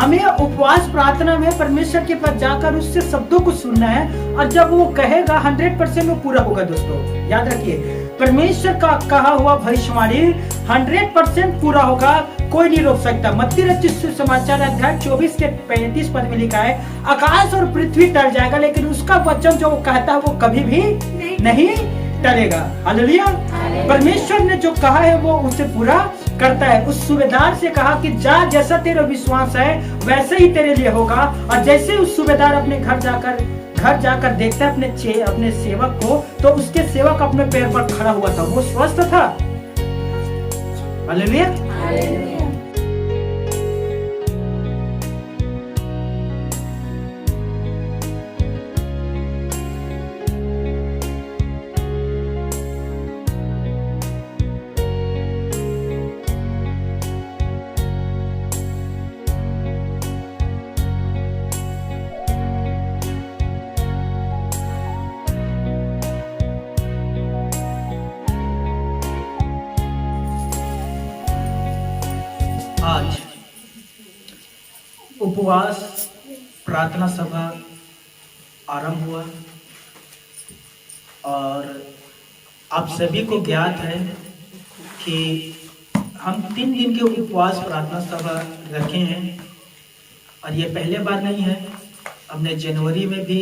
हमें उपवास प्रार्थना में परमेश्वर के पास जाकर उससे शब्दों को सुनना है, और जब वो कहेगा 100% वो पूरा होगा। दोस्तों याद रखिए, परमेश्वर का कहा हुआ भविष्यवाणी 100% पूरा होगा, कोई नहीं रोक सकता। मत्ती रचित सुसमाचार अध्याय 24 के 35 पद में लिखा है, आकाश और पृथ्वी टल जाएगा लेकिन उसका वचन जो वो कहता है वो कभी भी नहीं टलेगा। हालेलुया। परमेश्वर ने जो कहा है वो उसे पूरा करता है। उस सूबेदार से कहा कि जा, जैसा तेरा विश्वास है वैसे ही तेरे लिए होगा। और जैसे उस सूबेदार अपने घर जाकर देखता है अपने सेवक को, तो उसके सेवक अपने पैर पर खड़ा हुआ था, वो स्वस्थ था। हालेलुया। आज उपवास प्रार्थना सभा आरंभ हुआ, और आप सभी को ज्ञात है कि हम 3 दिन के उपवास प्रार्थना सभा रखे हैं, और ये पहले बार नहीं है। हमने जनवरी में भी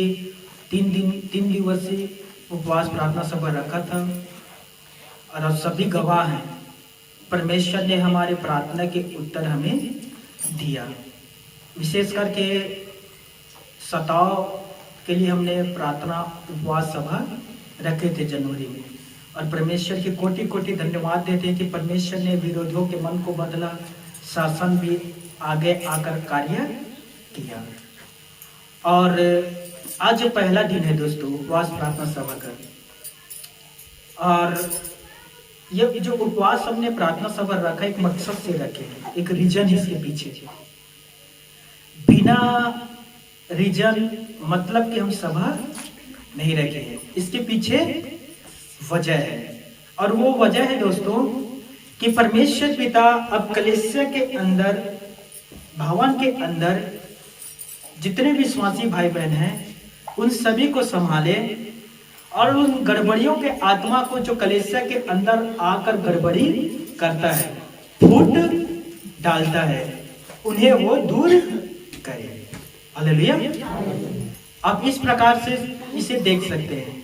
3 दिवसीय उपवास प्रार्थना सभा रखा था, और आप सभी गवाह हैं, परमेश्वर ने हमारे प्रार्थना के उत्तर हमें दिया। विशेष करके सताव के लिए हमने प्रार्थना उपवास सभा रखे थे जनवरी में, और परमेश्वर के कोटि कोटि धन्यवाद देते हैं कि परमेश्वर ने विरोधियों के मन को बदला, शासन भी आगे आकर कार्य किया। और आज पहला दिन है दोस्तों उपवास प्रार्थना सभा का, और ये जो उपवास हमने प्रार्थना सभा रखा एक मकसद से रखे हैं, एक रीजन है इसके पीछे। बिना रीजन मतलब कि हम सभा नहीं रखे हैं, इसके पीछे वजह है, और वो वजह है दोस्तों कि परमेश्वर पिता अब कलीसिया के अंदर, भवन के अंदर जितने विश्वासी भाई बहन हैं उन सभी को संभाले, और उन गड़बड़ियों के आत्मा को जो कलीसिया के अंदर आकर गड़बड़ी करता है, फूट डालता है, उन्हें वो दूर करे। हालेलुया। आप इस प्रकार से इसे देख सकते हैं।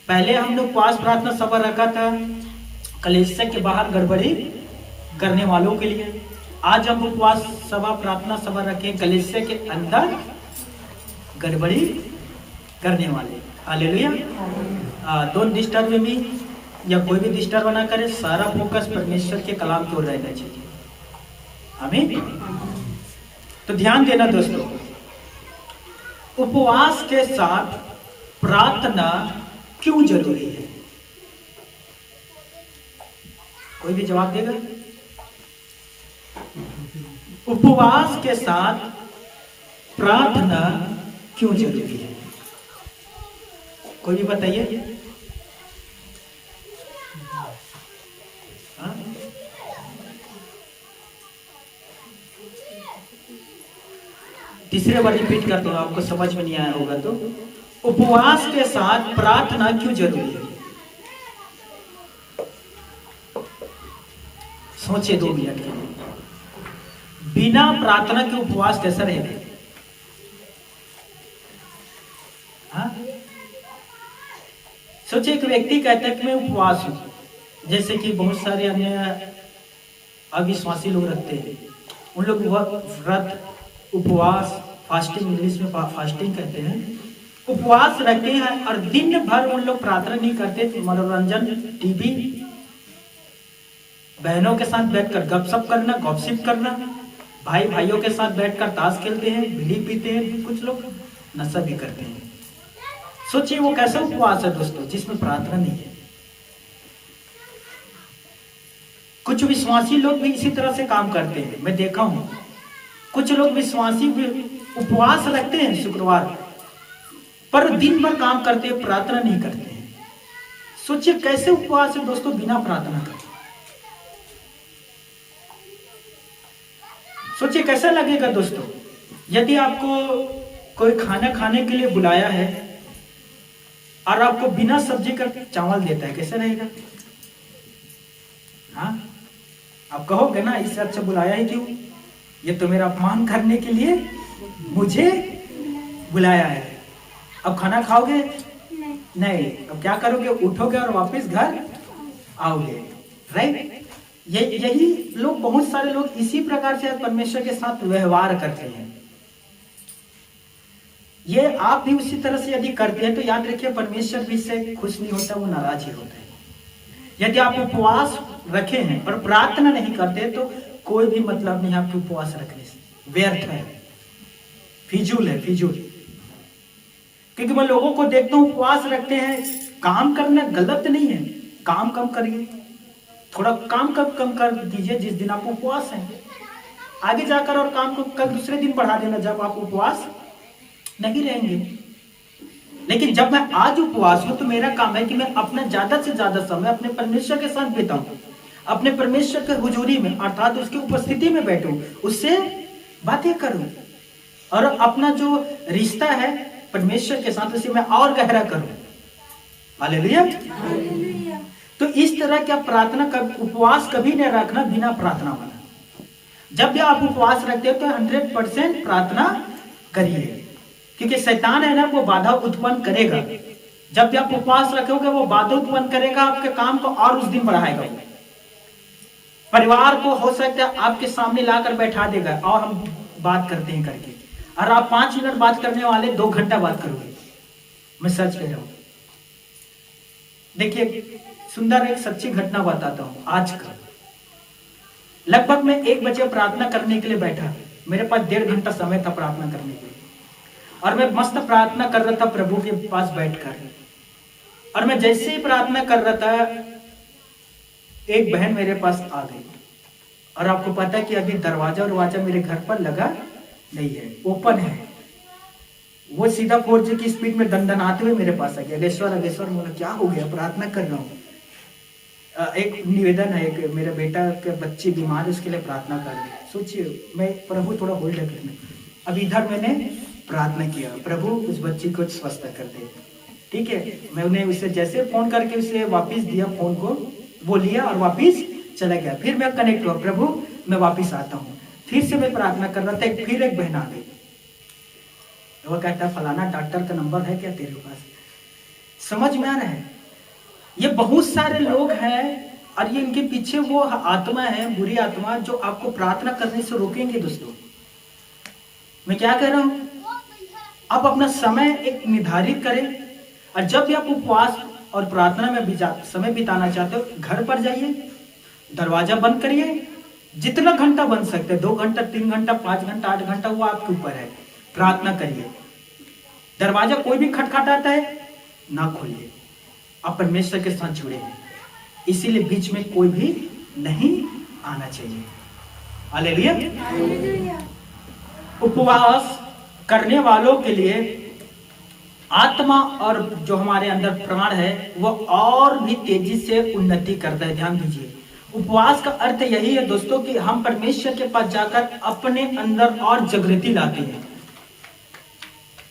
पहले हमने उपवास प्रार्थना सभा रखा था कलीसिया के बाहर गड़बड़ी करने वालों के लिए। आज हम उपवास सभा प्रार्थना सभा रखें कलीसिया के अंदर गड़बड़ी करने वाले। हालेलुया। डोंट डिस्टर्ब मी, या कोई भी डिस्टर्ब ना करे, सारा फोकस परमेश्वर के कलाम की ओर रहना चाहिए। आमीन। तो ध्यान देना दोस्तों, उपवास के साथ प्रार्थना क्यों जरूरी है? कोई भी जवाब देगा? उपवास के साथ प्रार्थना क्यों जरूरी है? कोई भी बताइए। तीसरे बार रिपीट करता हूं, आपको समझ में नहीं आया होगा तो। उपवास के साथ प्रार्थना क्यों जरूरी है? सोचिए 2 मिनट के लिए। बिना प्रार्थना के उपवास कैसा रहेगा? सोचिए एक व्यक्ति कहता है कि मैं उपवास हूं, जैसे कि बहुत सारे अन्य अविश्वासी लोग रखते हैं, उन लोग व्रत, उपवास, फास्टिंग, इंग्लिश में फास्टिंग कहते हैं, उपवास रखते हैं, और दिन भर उन लोग प्रार्थना नहीं करते, मनोरंजन, टीवी, बहनों के साथ बैठकर गपशप करना, गॉसिप करना, भाई भाइयों के साथ बैठकर ताश खेलते हैं, बीड़ी पीते हैं, कुछ लोग नशा भी करते हैं। सोचिए वो कैसा उपवास है दोस्तों जिसमें प्रार्थना नहीं है। कुछ विश्वासी लोग भी इसी तरह से काम करते हैं, मैं देखा हूं। कुछ लोग विश्वासी भी उपवास रखते हैं शुक्रवार, पर दिन भर काम करते हैं, प्रार्थना नहीं करते हैं। सोचिए कैसे उपवास है दोस्तों बिना प्रार्थना के। सोचिए कैसा लगेगा दोस्तों। यदि आपको कोई खाना खाने के लिए बुलाया है और आपको बिना सब्जी का चावल देता है, कैसे रहेगा? हाँ, आप कहोगे ना इससे अच्छा बुलाया ही क्यों, ये तो मेरा अपमान करने के लिए मुझे बुलाया है। अब खाना खाओगे? नहीं। अब क्या करोगे? उठोगे और वापस घर आओगे, राइट? यही लोग, बहुत सारे लोग इसी प्रकार से परमेश्वर के साथ व्यवहार करते हैं। ये आप भी उसी तरह से यदि करते हैं तो याद रखिए परमेश्वर भी इससे खुश नहीं होता, वो नाराज ही होता है। यदि आप उपवास रखे हैं और प्रार्थना नहीं करते तो कोई भी मतलब नहीं आपके उपवास रखने से, व्यर्थ है, फिजूल है, फिजूल। क्योंकि मैं लोगों को देखता हूं उपवास रखते हैं। काम करना गलत नहीं है, काम कम करिए, थोड़ा काम कम कर दीजिए जिस दिन आप उपवास हैं। आगे जाकर और काम को कल दूसरे दिन बढ़ा देना जब आप उपवास नहीं रहेंगे। लेकिन जब मैं आज उपवास हूं तो मेरा काम है कि मैं अपना ज्यादा से ज्यादा समय अपने परमेश्वर के साथ बिताऊं, अपने परमेश्वर के हुजूरी में अर्थात उसकी उपस्थिति में बैठूं, उससे बातें करूं और अपना जो रिश्ता है परमेश्वर के साथ उसे मैं और गहरा करूं। हालेलुया। तो इस तरह का प्रार्थना उपवास कभी नहीं रखना बिना प्रार्थना वाला। जब भी आप उपवास रखते हो तो 100% प्रार्थना करिए, क्योंकि शैतान है ना, वो बाधा उत्पन्न करेगा। जब भी आप उपवास रखोगे वो बाधा उत्पन्न करेगा, आपके काम को और उस दिन बढ़ाएगा। परिवार को हो सकता है आपके सामने लाकर बैठा देगा और हम बात करते हैं करके, और आप 5 मिनट बात करने वाले 2 घंटा बात करोगे। मैं सच कह रहा हूं। देखिए, सुंदर एक सच्ची घटना बताता हूं। आज का लगभग मैं 1 बजे प्रार्थना करने के लिए बैठा। मेरे पास 1.5 घंटा समय था प्रार्थना करने के लिए, और मैं मस्त प्रार्थना कर रहा था प्रभु के पास बैठकर। और मैं जैसे ही प्रार्थना कर रहा था एक बहन मेरे पास आ गई। और आपको पता है कि अभी दरवाजा मेरे घर पर लगा नहीं है, ओपन है। वो सीधा 4G की स्पीड में दंडनाते हुए मेरे पास आ गया। अगेश्वर बोला क्या हो गया? प्रार्थना कर रहा हूँ। एक निवेदन है, एक मेरे बेटा के बच्चे बीमार है, उसके लिए प्रार्थना कर रहे। सोचिए, मैं प्रभु थोड़ा होल्ड करने, अब इधर मैंने प्रार्थना किया, प्रभु उस बच्ची को स्वस्थ कर दे। ठीक है, मैं उन्हें उसे जैसे फोन करके उसे वापस दिया, फोन को वो लिया और वापस चला गया। फिर मैं कनेक्ट हुआ, प्रभु मैं वापस आता हूँ। फिर से मैं प्रार्थना कर रहा था, फिर एक बहन आ गई। वो कहता फलाना डॉक्टर का नंबर है क्या तेरे पास? समझ में आ रहा है? ये बहुत सारे लोग हैं और ये इनके पीछे वो आत्मा है, बुरी आत्मा, जो आपको प्रार्थना करने से रोकेंगे। दोस्तों, मैं क्या कह रहा हूं, आप अपना समय एक निर्धारित करें, और जब भी आप उपवास और प्रार्थना में समय बिताना चाहते हो, घर पर जाइए, दरवाजा बंद करिए, जितना घंटा बन सकते हैं, 2 घंटा, 3 घंटा, 5 घंटा, 8 घंटा, वो आपके ऊपर है। प्रार्थना करिए। दरवाजा कोई भी खटखटाता है ना खोलिए, आप परमेश्वर के साथ जुड़े हैं, इसीलिए बीच में कोई भी नहीं आना चाहिए। हालेलुया। उपवास करने वालों के लिए आत्मा और जो हमारे अंदर प्राण है वो और भी तेजी से उन्नति करता है। ध्यान दीजिए, उपवास का अर्थ यही है दोस्तों कि हम परमेश्वर के पास जाकर अपने अंदर और जागृति लाते हैं।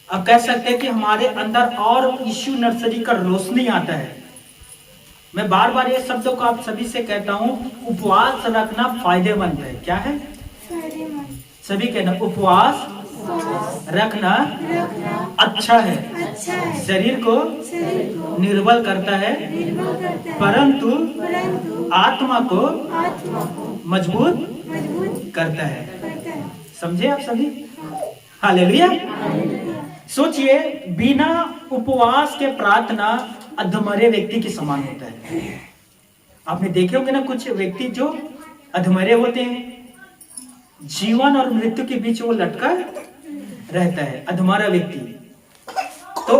अब कह सकते हैं कि हमारे अंदर और यीशु नर्सरी का रोशनी आता है। मैं बार बार ये शब्दों को आप सभी से कहता हूं, उपवास रखना फायदेमंद है। क्या है? सभी कहना, उपवास रखना अच्छा है। शरीर को निर्बल करता है, परंतु आत्मा को मजबूत करता है। समझे आप सभी? हालेलुया। सोचिए, बिना उपवास के प्रार्थना अधमरे व्यक्ति के समान होता है। आपने देखे होंगे ना, कुछ व्यक्ति जो अधमरे होते हैं, जीवन और मृत्यु के बीच वो लटका रहता है, अधमरा व्यक्ति। तो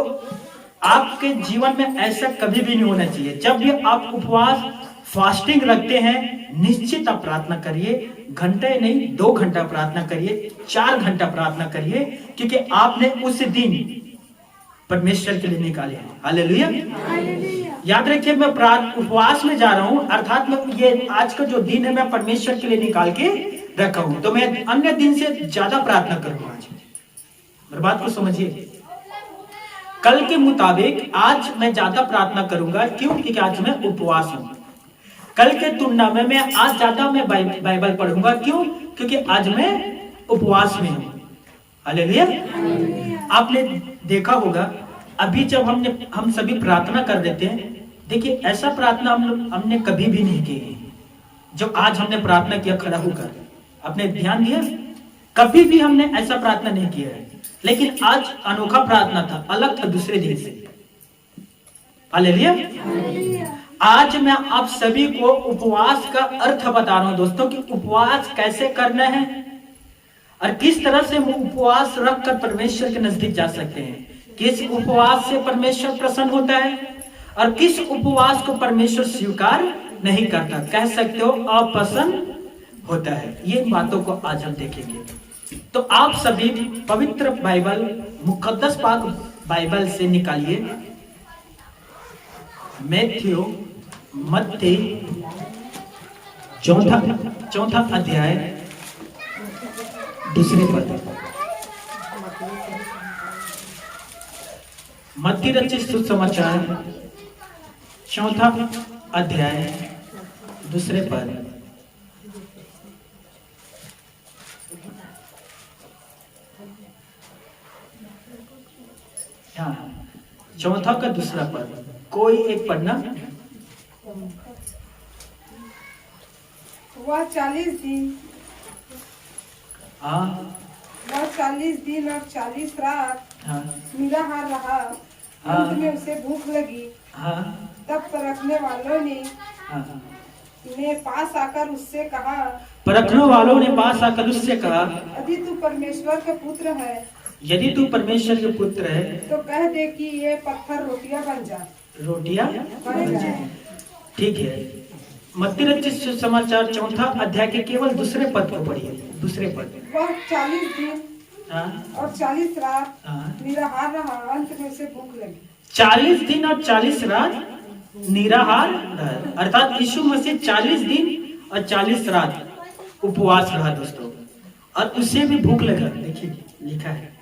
आपके जीवन में ऐसा कभी भी नहीं होना चाहिए। जब भी आप उपवास फास्टिंग रखते हैं, निश्चित आप प्रार्थना करिए। घंटे नहीं, 2 घंटा प्रार्थना करिए, 4 घंटा प्रार्थना करिए, क्योंकि आपने उस दिन परमेश्वर के लिए निकाले हैं। हालेलुया। याद रखिए, मैं उपवास में जा रहा हूं, अर्थात मैं ये आज का जो दिन है मैं परमेश्वर के लिए निकाल के रखा हूं, तो मैं अन्य दिन से ज्यादा प्रार्थना करूंगा आज। मेरी बात को समझिए। कल के मुताबिक आज मैं ज्यादा प्रार्थना करूंगा, क्यों? क्योंकि आज मैं उपवास हूं। कल के तुलना में मैं आज ज्यादा मैं बाइबल पढ़ूंगा, क्यों? क्योंकि आज मैं उपवास में हूं। हालेलुया। आपने देखा होगा अभी जब हम सभी प्रार्थना कर देते हैं, देखिए ऐसा प्रार्थना हमने कभी भी नहीं की है जो आज हमने प्रार्थना किया खड़ा होकर। आपने ध्यान दिया? कभी भी हमने ऐसा प्रार्थना नहीं किया है, लेकिन आज अनोखा प्रार्थना था, अलग था दूसरे दिन से। हालेलुया। आज मैं आप सभी को उपवास का अर्थ बता रहा हूं दोस्तों, कि उपवास कैसे करना है और किस तरह से हम उपवास रखकर परमेश्वर के नजदीक जा सकते हैं। किस उपवास से परमेश्वर प्रसन्न होता है और किस उपवास को परमेश्वर स्वीकार नहीं करता, कह सकते हो अपसंद होता है। ये बातों को आज हम देखेंगे। तो आप सभी पवित्र बाइबल, मुकद्दस पाक बाइबल से निकालिए मैथ्यू मत्ती चौथा अध्याय दूसरे पद। मत्ती रचित सुसमाचार चौथा अध्याय दूसरे पद। चौथा का दूसरा पद, कोई एक पढ़ना। वह 40 दिन वह 40 दिन और 40 रात निराहार रहा। अंत में उसे भूख लगी। तब परखने वालों ने पास आकर उससे कहा, यदि तू परमेश्वर का पुत्र है, यदि तू परमेश्वर के पुत्र है तो कह दे कि ये पत्थर रोटियां बन जाए। ठीक है। मत्ती रचित समाचार चौथा अध्याय के केवल दूसरे पद को पढ़िए। दूसरे पद, वह 40 दिन और 40 रात निराहार रहा। अंत में उसे भूख लगी। 40 दिन और 40 रात निराहार रहा, अर्थात यीशु मसीह 40 दिन और 40 रात उपवास रहा दोस्तों, और उसे भी भूख लगा। देखिए लिखा है,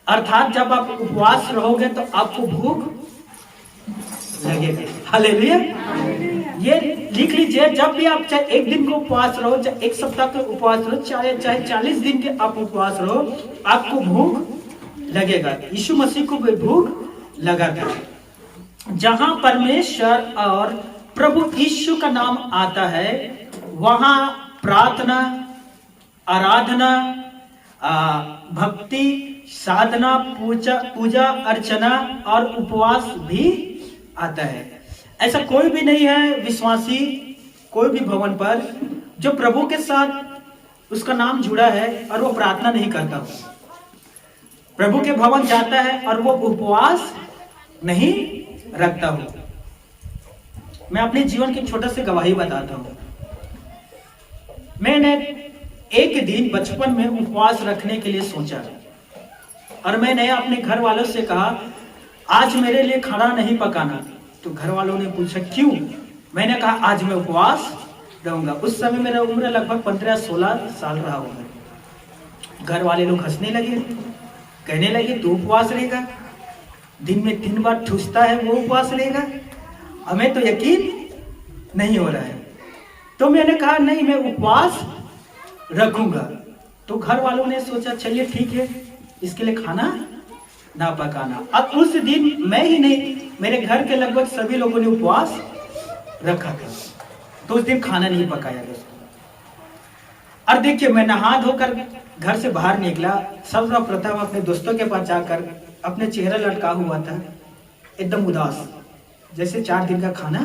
अर्थात जब आप उपवास रहोगे तो आपको भूख लगेगी। हालेलुया। ये लिख लीजिए, जब भी आप चाहे एक दिन को उपवास रहो, चाहे एक सप्ताह का उपवास रहो, चाहे 40 दिन के आप उपवास रहो, आपको भूख लगेगा। यीशु मसीह को भी भूख लगा था। जहां परमेश्वर और प्रभु यीशु का नाम आता है, वहां प्रार्थना, आराधना, भक्ति, साधना, पूजा अर्चना और उपवास भी आता है। ऐसा कोई भी नहीं है विश्वासी कोई भी भवन पर जो प्रभु के साथ उसका नाम जुड़ा है और वो प्रार्थना नहीं करता हो, प्रभु के भवन जाता है और वो उपवास नहीं रखता हो। मैं अपने जीवन की छोटा सी गवाही बताता हूं। मैंने एक दिन बचपन में उपवास रखने के लिए सोचा और मैंने अपने घर वालों से कहा, आज मेरे लिए खाना नहीं पकाना। तो घर वालों ने पूछा क्यों? मैंने कहा आज मैं उपवास रहूंगा। उस समय मेरा उम्र लगभग 15-16 साल रहा होगा। घर वाले लोग हंसने लगे, कहने लगे तू उपवास रहेगा, दिन में 3 बार ठूसता है वो उपवास रहेगा, हमें तो यकीन नहीं हो रहा है। तो मैंने कहा नहीं, मैं उपवास रखूंगा। तो घर वालों ने सोचा चलिए ठीक है, इसके लिए खाना ना पकाना। अब उस दिन मैं ही नहीं, मेरे घर के लगभग सभी लोगों ने उपवास रखा था, तो उस दिन खाना नहीं पकाया दोस्तों। और देखिए मैं नहा धोकर घर से बाहर निकला, सर्वप्रथम अपने दोस्तों के पास जाकर अपने चेहरा लटका हुआ था, एकदम उदास, जैसे 4 दिन का खाना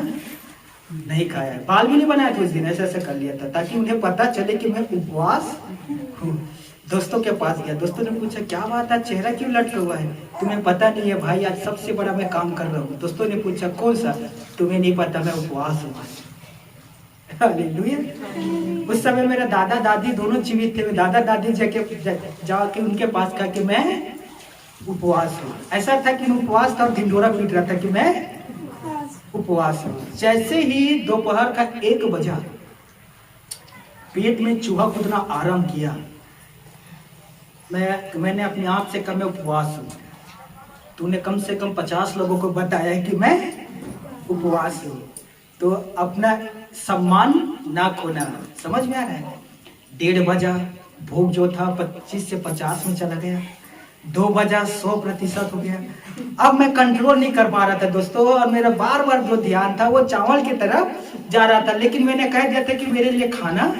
नहीं खाया है। बाल भी नहीं बनाया था उस दिन, ऐसे ऐसे कर लिया था ताकि उन्हें पता चले कि मैं उपवास हूँ। दोस्तों के पास गया, दोस्तों ने पूछा क्या बात है, चेहरा क्यों लटका हुआ है? तुम्हें पता नहीं है भाई, आज सबसे बड़ा मैं काम कर रहा हूँ। दोस्तों ने पूछा कौन सा? तुम्हें नहीं पता, मैं उपवास हूँ। हालेलुया। उस समय मेरा दादा दादी दोनों जीवित थे। दादा दादी जाके उनके पास कहा कि मैं उपवास हूँ। ऐसा था कि मैं उपवास था और ढिंढोरा पीट रहा था कि मैं उपवास हूँ। जैसे ही दोपहर का 1 बजा, पेट में चूहा कूदना आरंभ किया। मैंने अपने आप से कहा मैं उपवास हूँ। तूने कम से कम 50 लोगों को बताया है कि मैं उपवास हूँ, तो अपना सम्मान ना खोना। समझ में आ रहा है? 1:30 बजा, भूख जो था 25 से 50 में चला गया, 2 बजा 100% हो गया। अब मैं कंट्रोल नहीं कर पा रहा था दोस्तों, और मेरा बार बार जो ध्यान था वो चावल की तरफ जा रहा था। लेकिन मैंने कह दिया था कि मेरे लिए खाना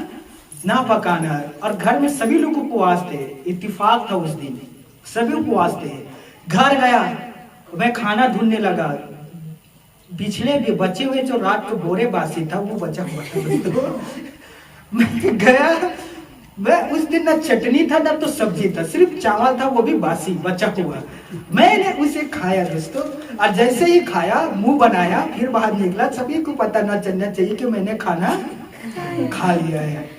ना पकाना, और घर में सभी लोग उपवास थे, इत्तेफाक था उस दिन, सभी उपवास थे। घर गया, मैं खाना ढूंढने लगा, पिछले भी बचे हुए जो रात को बोरे बासी था वो बचा हुआ था दोस्तों। मैं गया, मैं उस दिन ना चटनी था ना तो सब्जी था, सिर्फ चावल था, वो भी बासी बचा हुआ। मैंने उसे खाया दोस्तों, और जैसे ही खाया, मुंह बनाया, फिर बाहर निकला। सभी को पता ना चलना चाहिए कि मैंने खाना खा लिया है।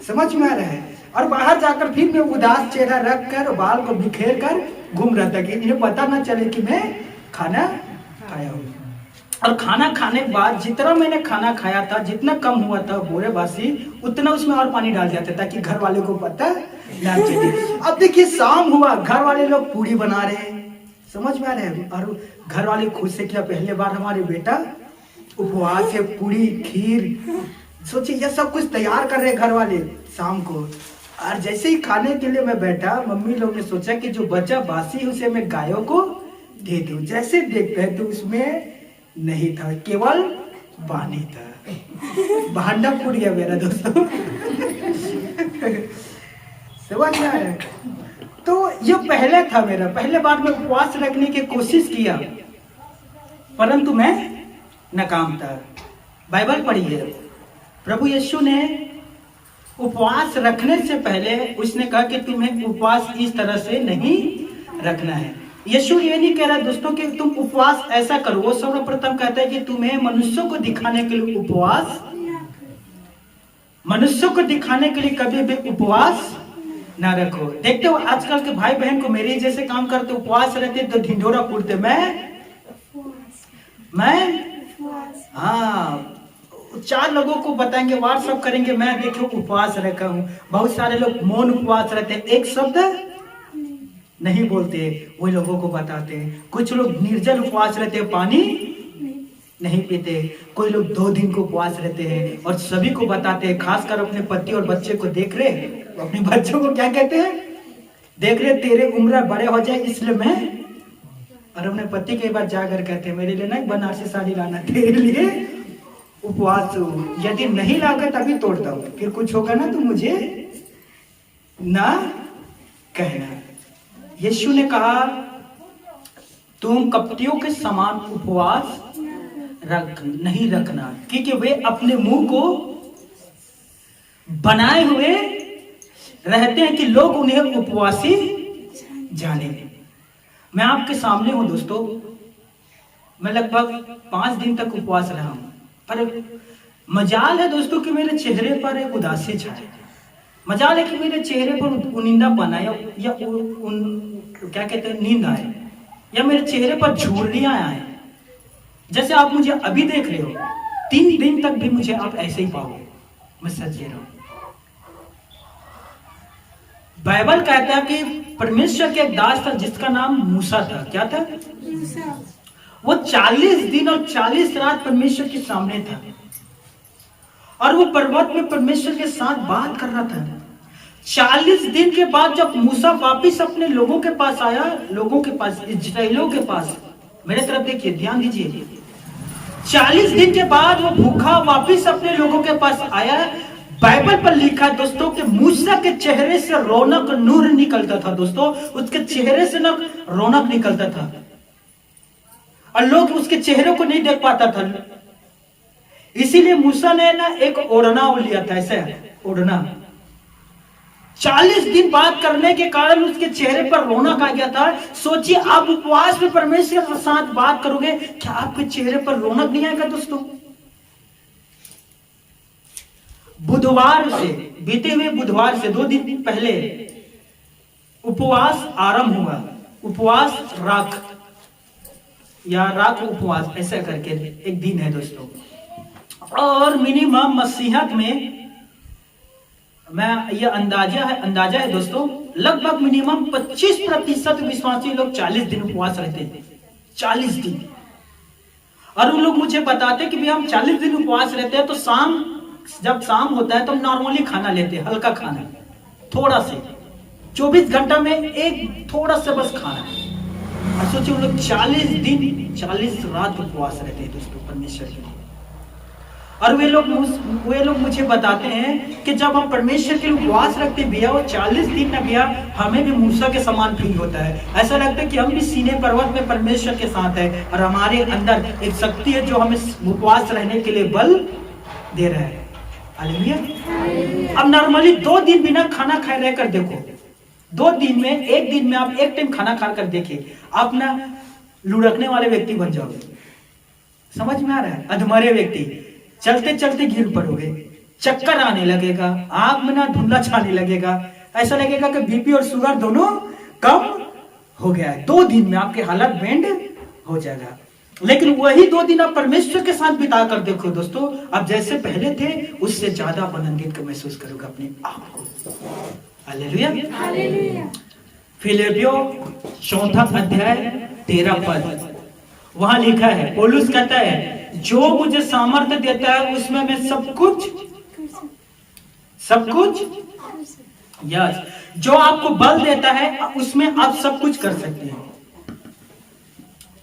समझ में आ रहा है? और बाहर जाकर फिर मैं उदास चेहरा रख कर, बाल को बिखेर कर घूम रहा था कि इन्हें पता ना चले कि मैं खाना खाया हूँ। और खाना खाने के बाद जितना मैंने खाना खाया था, जितना कम हुआ था बोरे बासी, उतना उसमें और पानी डाल दिया था ताकि घर वाले को पता ना चले। अब देखिए शाम हुआ, घर वाले लोग पूरी बना रहे हैं। समझ में आ रहा है? और घर वाले खुद से किया, पहले बार हमारे बेटा उपवास है, पूरी खीर, सोचिए ये सब कुछ तैयार कर रहे घर वाले शाम को। और जैसे ही खाने के लिए मैं बैठा, मम्मी लोग ने सोचा कि जो बचा बासी उसे मैं गायों को दे दूं। जैसे देखते हैं तो उसमें नहीं था, केवल पानी था। भांडा फूट गया मेरा दोस्तों। समझ में आ रहा है? तो ये पहले था मेरा, पहले बार मैं उपवास रखने की कोशिश किया, परंतु मैं नाकाम था। बाइबल पढ़िए, प्रभु यीशु ने उपवास रखने से पहले उसने कहा कि तुम्हें उपवास इस तरह से नहीं रखना है। यीशु ये नहीं कह रहा दोस्तों कि तुम उपवास ऐसा करो, वो सर्वप्रथम कहता है कि तुम्हें मनुष्यों को दिखाने के लिए उपवास, मनुष्यों को दिखाने के लिए कभी भी उपवास ना रखो। देखते हो आजकल के भाई बहन को मेरे जैसे काम करते, उपवास रहते तो ढिंढोरा फूटते, मैं हाँ 4 लोगों को बताएंगे, व्हाट्सएप करेंगे, मैं देखो उपवास रखा हूँ। बहुत सारे लोग मौन उपवास रहते हैं, एक शब्द नहीं बोलते, वही लोगों को बताते हैं। कुछ लोग निर्जल उपवास रहते हैं, पानी नहीं पीते। कोई लोग 2 दिन को उपवास रहते हैं और सभी को बताते हैं, खासकर अपने पति और बच्चे को देख रहे, अपने बच्चों को क्या कहते हैं, देख रहे तेरे उम्र बड़े हो जाए इसलिए मैं, और अपने पति कई बार जाकर कहते हैं मेरे लिए ना बनारसी साड़ी लाना, तेरे लिए उपवास हूँ, यदि नहीं लाकर तभी तोड़ता हूँ, फिर कुछ होगा ना तो मुझे ना कहना। यीशु ने कहा तुम कपटियों के समान उपवास नहीं रखना, क्योंकि वे अपने मुंह को बनाए हुए रहते हैं कि लोग उन्हें उपवासी जाने। मैं आपके सामने हूं दोस्तों, मैं लगभग 5 दिन तक उपवास रहा हूं, पर मजाल है दोस्तों कि मेरे चेहरे पर एक उदासी छाई। मजाल है कि मेरे चेहरे पर उनिंदा बनाया या क्या कहते हैं नींद आए, या मेरे चेहरे पर झुर्रियां आए। जैसे आप मुझे अभी देख रहे हो, 3 दिन तक भी मुझे आप ऐसे ही पाओगे, मैं सच कह रहा हूं। बाइबल कहता है कि परमेश्वर के एक दास था जिसका नाम मूसा था। क्या था? मूसा। वो 40 दिन और 40 रात परमेश्वर के सामने था, और वो पर्वत में परमेश्वर के साथ बात कर रहा था। 40 दिन के बाद जब मूसा वापिस अपने लोगों के पास आया, लोगों के पास, इस्राएलियों के पास, मेरे तरफ देखिए, ध्यान दीजिए, 40 दिन के बाद वो भूखा वापिस अपने लोगों के पास आया। बाइबल पर लिखा है दोस्तों कि मूसा के चेहरे से रौनक, नूर निकलता था दोस्तों, उसके चेहरे से ना रौनक निकलता था, और लोग उसके चेहरे को नहीं देख पाता था। इसीलिए मूसा ने ना एक ओढ़ना लिया था, ऐसे ओढ़ना। 40 दिन बात करने के कारण उसके चेहरे पर रौनक आ गया था। सोचिए आप उपवास में परमेश्वर के साथ बात करोगे, क्या आपके चेहरे पर रौनक नहीं आएगा दोस्तों? बुधवार से, बीते हुए बुधवार से 2 दिन पहले उपवास आरंभ हुआ। उपवास राख या राख उपवास ऐसा करके एक दिन है दोस्तों, और मिनिमम मसीहत में मैं ये अंदाजा है दोस्तों, लगभग मिनिमम 25% विश्वासी लोग 40 दिन उपवास रहते हैं। 40 दिन। और उन लोग मुझे बताते हैं कि भी हम 40 दिन उपवास रहते हैं तो जब शाम होता है तो हम नॉर्मली खाना लेते हैं, हल्का खाना, थोड़ा से 24 घंटा में एक थोड़ा सा बस खाना। और सोचिए उन लोग 40 दिन 40 रात उपवास रहते हैं दोस्तों परमेश्वर के लिए। और वे लोग मुझे बताते हैं कि जब हम परमेश्वर के लिए उपवास रखते भैया, वो 40 दिन ना भैया, हमें भी मूसा के समान फील होता है। ऐसा लगता है कि हम भी सीने पर्वत में परमेश्वर के साथ है और हमारे अंदर एक शक्ति है जो हमें उपवास रहने के लिए बल दे रहा है। हालेलुया। अब नॉर्मली 2 दिन बिना खाना खाए रहकर देखो, 2 दिन में, एक दिन में आप एक टाइम खाना खाकर देखिए, आप ना लुढ़कने वाले व्यक्ति बन जाओगे। समझ में आ रहा है? अधमरे व्यक्ति, चलते चलते गिर पड़ोगे, चक्कर आने लगेगा, आंख में ना धुंधला छाने लगेगा, ऐसा लगेगा कि बीपी और शुगर दोनों कम हो गया है। 2 दिन में आपके हालत बेंड हो जाएगा। लेकिन वही 2 दिन आप परमेश्वर के साथ बिता कर देखो दोस्तों, आप जैसे पहले थे उससे ज्यादा आनंदित महसूस करोगे अपने आप को। हालेलुया। हालेलुया। फिलिपियों 4 अध्याय 13 पद, वहां लिखा है, पौलुस कहता है, जो मुझे सामर्थ्य देता है उसमें मैं सब कुछ यस, जो आपको बल देता है उसमें आप सब कुछ कर सकते हैं।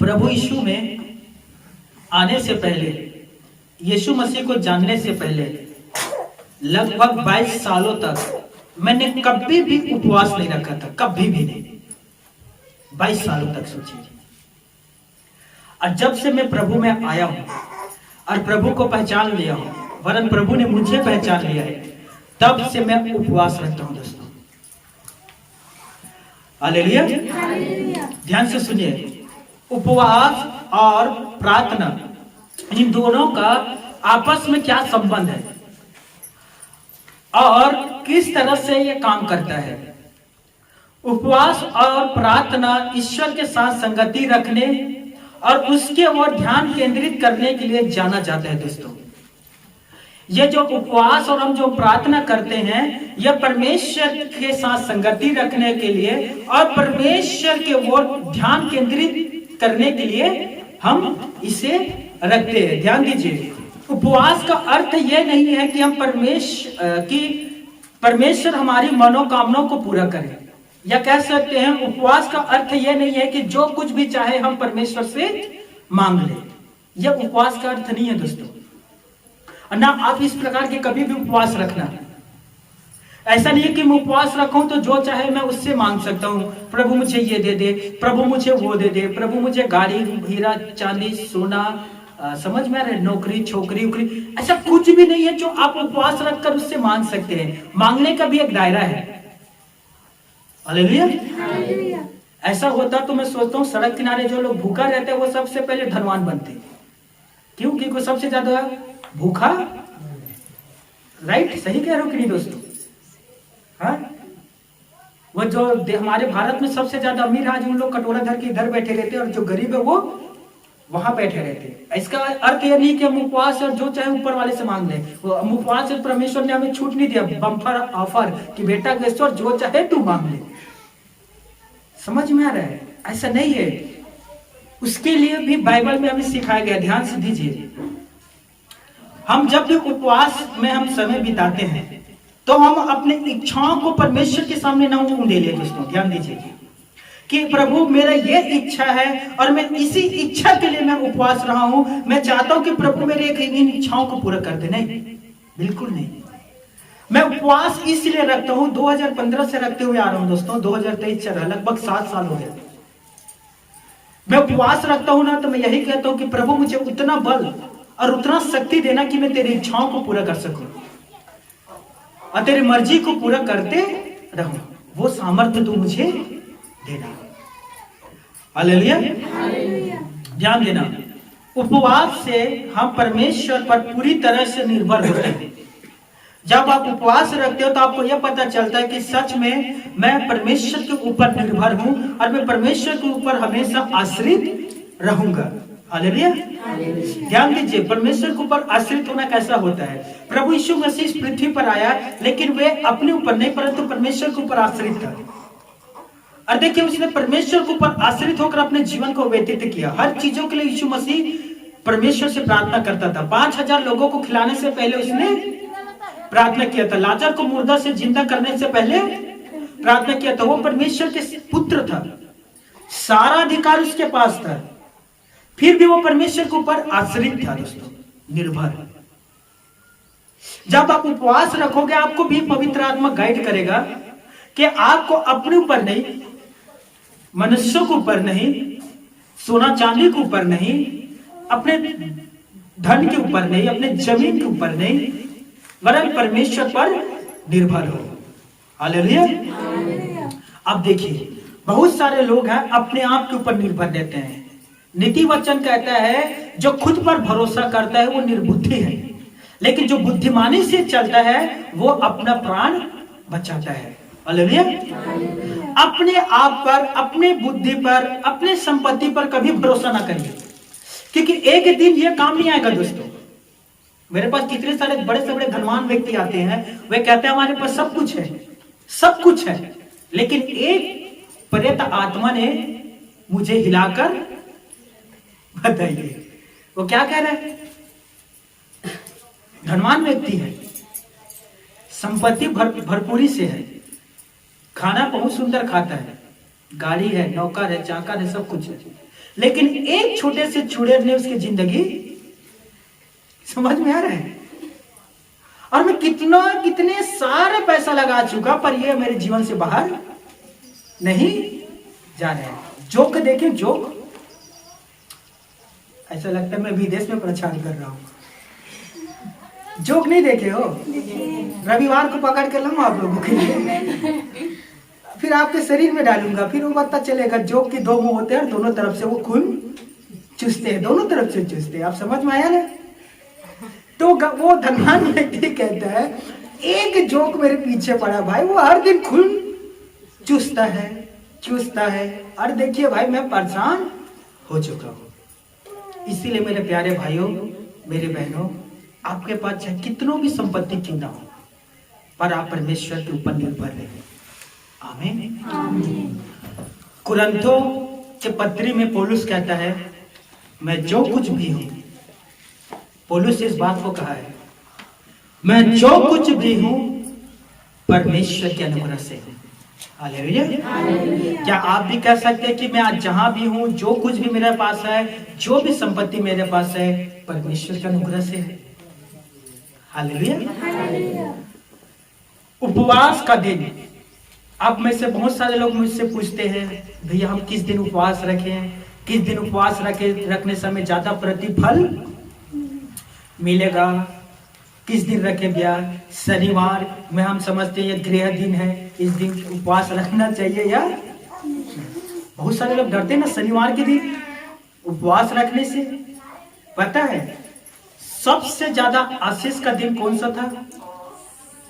प्रभु यीशु में आने से पहले, यीशु मसीह को जानने से पहले लगभग 22 सालों तक मैंने कभी भी उपवास नहीं रखा था, कभी भी नहीं। 22 सालों तक सोचिए। और जब से मैं प्रभु में आया हूं और प्रभु को पहचान लिया हूं, वरन प्रभु ने मुझे पहचान लिया है, तब से मैं उपवास रखता हूं दोस्तों। हालेलुया। ध्यान से सुनिए, उपवास और प्रार्थना, इन दोनों का आपस में क्या संबंध है और किस तरह से यह काम करता है। उपवास और प्रार्थना ईश्वर के साथ संगति रखने और उसके ओर ध्यान केंद्रित करने के लिए जाना जाता है दोस्तों। ये जो उपवास और हम जो प्रार्थना करते हैं, यह परमेश्वर के साथ संगति रखने के लिए और परमेश्वर के ओर ध्यान केंद्रित करने के लिए हम इसे रखते हैं। ध्यान दीजिए, उपवास का अर्थ यह नहीं है कि हम परमेश्वर हमारी मनोकामनाओं को पूरा करे, या कह सकते हैं उपवास का अर्थ यह नहीं है कि जो कुछ भी चाहे हम परमेश्वर से मांग ले। यह उपवास का अर्थ नहीं है दोस्तों। ना आप इस प्रकार के कभी भी उपवास रखना, ऐसा नहीं है कि मैं उपवास रखूं तो जो चाहे मैं उससे मांग सकता हूं, प्रभु मुझे ये दे दे, प्रभु मुझे वो दे दे, प्रभु मुझे गाड़ी, हीरा, चांदी, सोना, समझ में आ रहा है, नौकरी, छोकरी उकरी, ऐसा कुछ भी नहीं है जो आप उपवास रखकर उससे मांग सकते हैं। मांगने का भी एक दायरा है। हालेलुया। ऐसा होता तो मैं सोचता हूँ सड़क किनारे जो लोग भूखा रहते हैं वो सबसे पहले धनवान बनते। क्यों? क्योंकि सबसे ज्यादा भूखा, राइट? सही कह रहे हो कि नहीं दोस्तों? हाँ, वो जो हमारे भारत में सबसे ज्यादा अमीर आज उन लोग कटोरा धर के इधर बैठे रहते हैं और जो गरीब है वो वहां बैठे रहते हैं। इसका अर्थ यह नहीं कि हम उपवास और जो चाहे ऊपर वाले से मांग लें। उपवास से परमेश्वर ने हमें छूट नहीं दिया, बम्पर ऑफर कि बेटा ईश्वर जो चाहे तू मांग ले। समझ में आ रहा है? ऐसा नहीं है। उसके लिए भी बाइबल में हमें सिखाया गया। ध्यान से दीजिए, हम जब भी उपवास में हम समय बिताते हैं तो हम अपने इच्छाओं को परमेश्वर के सामने ना उंडे ले दोस्तों। ध्यान दीजिए कि प्रभु मेरा ये इच्छा है और मैं इसी इच्छा के लिए मैं उपवास रहा हूं, मैं चाहता हूं कि प्रभु मेरे इन इच्छाओं को पूरा कर दे। नहीं, बिल्कुल नहीं। मैं उपवास इसलिए रखता हूं, 2015 से रखते हुए आ रहा हूं दोस्तों, 2023 चल रहा, लगभग 7 साल हो गए। मैं उपवास रखता हूं ना तो मैं यही कहता हूं कि प्रभु मुझे उतना बल और उतना शक्ति देना कि मैं तेरी इच्छाओं को पूरा कर सकूं और तेरी मर्जी को पूरा करते रहूं। वो सामर्थ्य तू मुझे देना। हालेलुया। ध्यान देना, उपवास से हम परमेश्वर पर पूरी तरह से निर्भर होते हैं। जब आप उपवास रखते हो तो आपको यह पता चलता है कि सच में मैं परमेश्वर के ऊपर निर्भर हूं और मैं परमेश्वर के ऊपर हमेशा आश्रित रहूंगा। हालेलुया। ध्यान दीजिए, परमेश्वर के ऊपर आश्रित होना कैसा होता है। प्रभु यीशु मसीह इस पृथ्वी पर आया, लेकिन वे अपने ऊपर नहीं परंतु परमेश्वर के ऊपर आश्रित था। और देखिए, उसने परमेश्वर के ऊपर आश्रित होकर अपने जीवन को व्यतीत किया। हर चीजों के लिए यीशु मसीह परमेश्वर से प्रार्थना करता था। 5000 लोगों को खिलाने से पहले उसने प्रार्थना किया था। लाजर को मुर्दा से जिंदा करने से पहले प्रार्थना किया था। वो परमेश्वर के पुत्र था, सारा अधिकार उसके पास था, फिर भी वो परमेश्वर के ऊपर आश्रित था दोस्तों, निर्भर। जब आप उपवास रखोगे, आपको भी पवित्र आत्मा गाइड करेगा कि आपको अपने ऊपर नहीं, मनुष्यों के ऊपर नहीं, सोना चांदी के ऊपर नहीं, अपने धन के ऊपर नहीं, अपने जमीन के ऊपर नहीं, वरन परमेश्वर पर निर्भर हो। हालेलुया। अब देखिए, बहुत सारे लोग हैं अपने आप के ऊपर निर्भर रहते हैं। नीति वचन कहता है जो खुद पर भरोसा करता है वो निर्बुद्धि है, लेकिन जो बुद्धिमानी से चलता है वो अपना प्राण बचाता है। हालेलुया। अपने आप पर, अपने बुद्धि पर, अपने संपत्ति पर कभी भरोसा ना करिए, क्योंकि एक दिन ये काम नहीं आएगा दोस्तों। मेरे पास कितने सारे बड़े से बड़े धनवान व्यक्ति आते हैं, वे कहते हैं हमारे पास सब कुछ है, सब कुछ है, लेकिन एक प्रेत आत्मा ने मुझे हिलाकर, बताइए वो क्या कह रहा है। धनवान व्यक्ति है, संपत्ति भरपूरी से है, खाना बहुत सुंदर खाता है, गाड़ी है, नौकर है, चाकर है, सब कुछ है, लेकिन एक छोटे से चुड़ैल ने उसकी जिंदगी, समझ में आ रहा है। और मैं कितने सारे पैसा लगा चुका, पर ये मेरे जीवन से बाहर नहीं जा रहे हैं। जोक देखें, जोक ऐसा लगता है मैं विदेश में प्रचार कर रहा हूं। जोक नहीं देखे हो? रविवार को पकड़ के लाऊं आप लोगों के लिए, फिर आपके शरीर में डालूंगा, फिर वो पता चलेगा जोक के दो मुंह होते हैं, दोनों तरफ से वो खून चूसते हैं, दोनों तरफ से चूसते हैं। आप समझ में आया ना? तो वो धनवान व्यक्ति कहता है एक जोक मेरे पीछे पड़ा भाई, वो हर दिन खून चूसता है, और देखिए भाई मैं परेशान हो चुका हूं। इसीलिए मेरे प्यारे भाइयों, मेरे बहनों, आपके पास चाहे कितनों भी संपत्ति क्यों ना हो, पर आप परमेश्वर के ऊपर निर्भर रहे। आमीन। कुरिन्थियों के पत्री में पौलुस कहता है मैं जो कुछ भी हूं, पौलुस इस बात को कहा है, मैं जो कुछ भी हूं परमेश्वर के अनुग्रह से हूं। हालेलुया। क्या आप भी कह सकते हैं कि मैं आज जहां भी हूं, जो कुछ भी मेरे पास है, जो भी संपत्ति मेरे पास है, परमेश्वर के अनुग्रह से है। हालेलुया। उपवास का दिन, आप में से बहुत सारे लोग मुझसे पूछते हैं भैया हम किस दिन उपवास रखें, किस दिन उपवास रखने समय ज्यादा प्रतिफल मिलेगा, किस दिन रखे भैया? शनिवार में हम समझते हैं ये गृह दिन है, इस दिन उपवास रखना चाहिए या? बहुत सारे लोग डरते हैं ना शनिवार के दिन उपवास रखने से। पता है सबसे ज्यादा आशीष का दिन कौन सा था?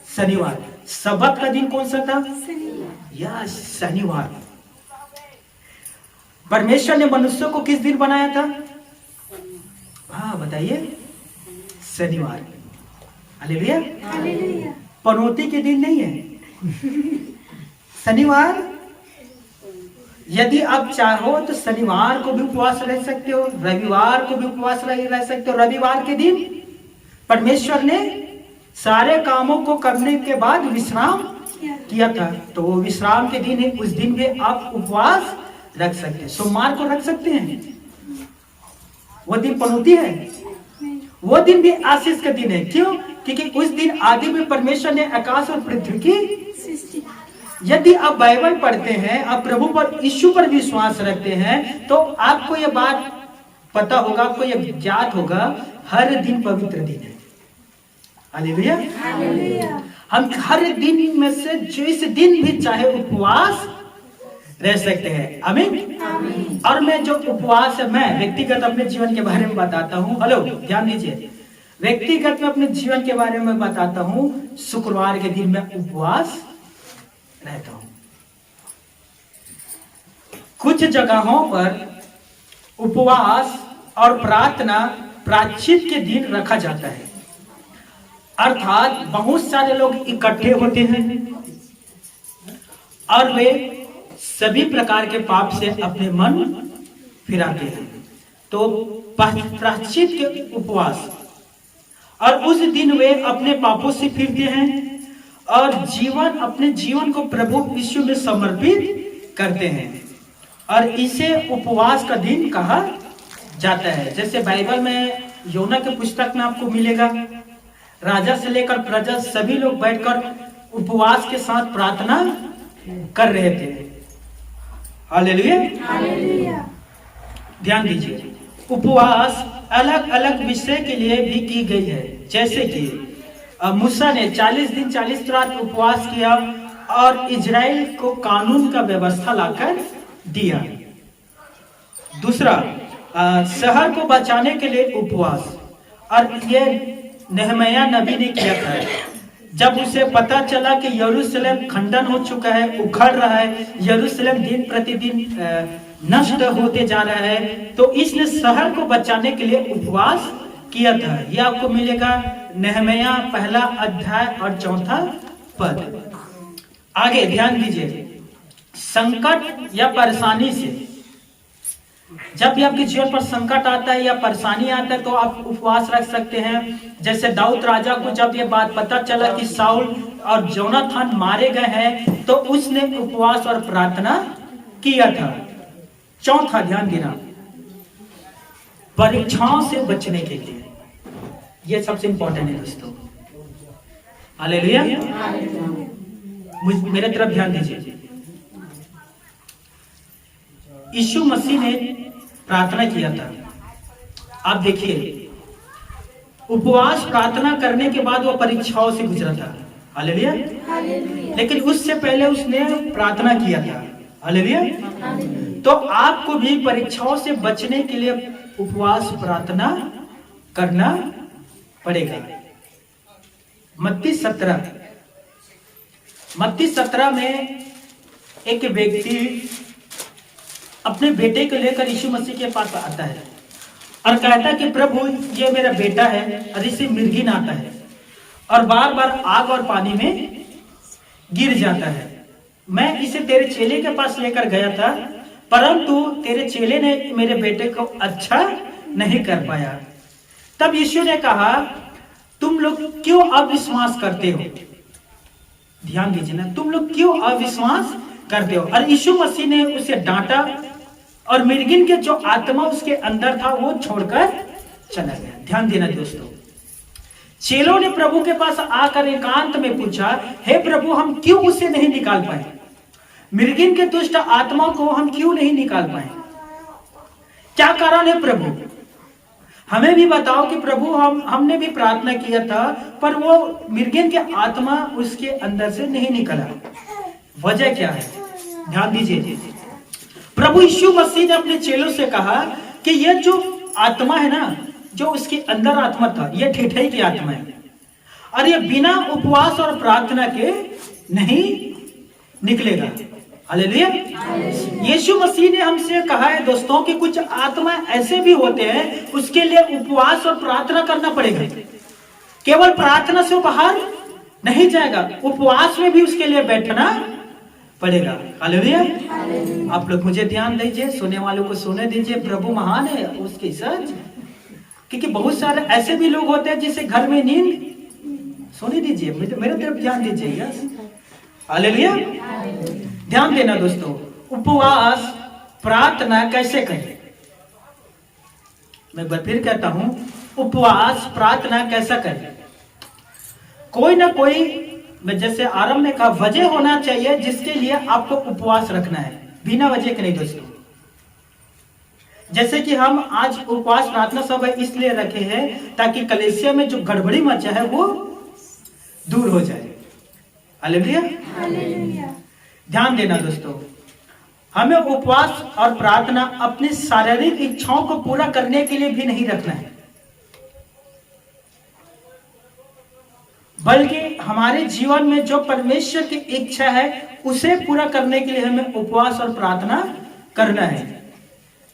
शनिवार। सब्त का दिन कौन सा था? या शनिवार। परमेश्वर ने मनुष्यों को किस दिन बनाया था? हाँ बताइए, शनिवार। हालेलुया। पनौती के दिन नहीं है, शनिवार। यदि आप चाहो तो शनिवार को भी उपवास रह सकते हो, रविवार को भी उपवास रह सकते हो। रविवार के दिन परमेश्वर ने सारे कामों को करने के बाद विश्राम किया था, तो वो विश्राम के दिन है, उस दिन भी आप उपवास रख सकते हैं। सोमवार को रख सकते हैं, वो दिन पनौती है, वो दिन भी आशीष का दिन है। क्यों? क्योंकि उस दिन आदि में परमेश्वर ने आकाश और पृथ्वी की। यदि आप बाइबल पढ़ते हैं, आप प्रभु पर, यीशु पर विश्वास रखते हैं, तो आपको यह बात पता होगा, आपको यह ज्ञात होगा, हर दिन पवित्र दिन है। हालेलुया। हम हर दिन में से जिस दिन भी चाहे उपवास रह सकते हैं। आमीन। और मैं जो उपवास है, मैं व्यक्तिगत अपने जीवन के बारे में बताता हूँ। हेलो, ध्यान दीजिए, व्यक्तिगत में अपने जीवन के बारे में बताता हूँ। शुक्रवार के दिन मैं उपवास रहता हूँ। कुछ जगहों पर उपवास और प्रार्थना प्रायश्चित के दिन रखा जाता है। अर्थात बहुत सारे लोग इकट्ठे होते हैं और वे सभी प्रकार के पाप से अपने मन फिराते हैं। तो प्रायश्चित के उपवास, और उस दिन वे अपने पापों से फिरते हैं और अपने जीवन को प्रभु यीशु में समर्पित करते हैं, और इसे उपवास का दिन कहा जाता है। जैसे बाइबल में योना के पुस्तक में आपको मिलेगा, राजा से लेकर प्रजा सभी लोग बैठकर उपवास के साथ प्रार्थना कर रहे थे। हालेलुया। ध्यान दीजिए, उपवास अलग अलग विषय के लिए भी की गई है। जैसे कि मूसा ने 40 दिन 40 रात उपवास किया और इजराइल को कानून का व्यवस्था लाकर दिया। दूसरा, शहर को बचाने के लिए उपवास, और ये नहमया नबी ने किया था। जब उसे पता चला कि यरूशलेम खंडन हो चुका है, उखड़ रहा है, यरूशलेम दिन प्रतिदिन नष्ट होते जा रहा है, तो इसने शहर को बचाने के लिए उपवास किया था। यह आपको मिलेगा नहमया 1 अध्याय और 4 पद। आगे ध्यान दीजिए, संकट या परेशानी से, जब भी आपके जीवन पर संकट आता है या परेशानी आता है तो आप उपवास रख सकते हैं। जैसे दाऊद राजा को जब ये बात पता चला कि साउल और जोनाथन मारे गए हैं, तो उसने उपवास और प्रार्थना किया था। चौथा, ध्यान देना, परीक्षाओं से बचने के लिए, यह सबसे इंपॉर्टेंट है दोस्तों। हालेलुया। मेरे तरफ ध्यान दीजिए, यीशु मसीह ने प्रार्थना किया था। आप देखिए, उपवास प्रार्थना करने के बाद वो परीक्षाओं से गुजरा था। हालेलुया। लेकिन उससे पहले उसने प्रार्थना किया था। हालेलुया। तो आपको भी परीक्षाओं से बचने के लिए उपवास प्रार्थना करना पड़ेगा। मत्ती 17 में एक व्यक्ति अपने बेटे को लेकर यीशु मसीह के पास आता है और कहता है कि प्रभु, ये मेरा बेटा है और इसे मिर्गी आता है और बार बार आग और पानी में गिर जाता है। मैं इसे तेरे चेले के पास लेकर गया था, परंतु तेरे चेले ने मेरे बेटे को अच्छा नहीं कर पाया। तब यीशु ने कहा, तुम लोग क्यों अविश्वास करते हो? ध्यान दीजिए ना, तुम लोग क्यों अविश्वास करते हो? और यीशु मसीह ने उसे डांटा और मिर्गिन के जो आत्मा उसके अंदर था वो छोड़कर चला गया। ध्यान देना दोस्तों, चेलों ने प्रभु के पास आकर एकांत में पूछा, हे प्रभु, हम क्यों उसे नहीं निकाल पाए? मिर्गिन के दुष्ट आत्मा को हम क्यों नहीं निकाल पाए? क्या कारण है प्रभु? हमें भी बताओ कि प्रभु, हमने भी प्रार्थना किया था पर वो मिर्गिन के आत्मा उसके अंदर से नहीं निकला, वजह क्या है? ध्यान दीजिए, प्रभु यीशु मसीह ने अपने चेलों से कहा कि यह जो आत्मा है ना, जो उसके अंदर आत्मा था, यह ठेठई की आत्मा है और यह बिना उपवास और प्रार्थना के नहीं निकलेगा। हालेलुया। यीशु मसीह ने हमसे कहा है दोस्तों कि कुछ आत्मा ऐसे भी होते हैं, उसके लिए उपवास और प्रार्थना करना पड़ेगा। केवल प्रार्थना से बाहर नहीं जाएगा, उपवास में भी उसके लिए बैठना पड़ेगा। हालेलुया। आप लोग मुझे ध्यान दीजिए, सुनने वालों को सुने दीजिए, प्रभु महान है उसकी सच। क्योंकि बहुत सारे ऐसे भी लोग होते हैं जिसे घर में नींद, सुनी दीजिए, मेरे तरफ ध्यान दीजिए। हालेलुया। ध्यान देना दोस्तों, उपवास प्रार्थना कैसे करें? मैं फिर कहता हूं, उपवास प्रार्थना कैसा करें? कोई ना कोई, मैं जैसे आरंभ में कहा, वजह होना चाहिए जिसके लिए आपको उपवास रखना है, बिना वजह के नहीं दोस्तों। जैसे कि हम आज उपवास प्रार्थना सभा इसलिए रखे हैं ताकि कलीसिया में जो गड़बड़ी मचा है वो दूर हो जाए। हालेलुया। ध्यान देना दोस्तों, हमें उपवास और प्रार्थना अपनी शारीरिक इच्छाओं को पूरा करने के लिए भी नहीं रखना है, बल्कि हमारे जीवन में जो परमेश्वर की इच्छा है उसे पूरा करने के लिए हमें उपवास और प्रार्थना करना है।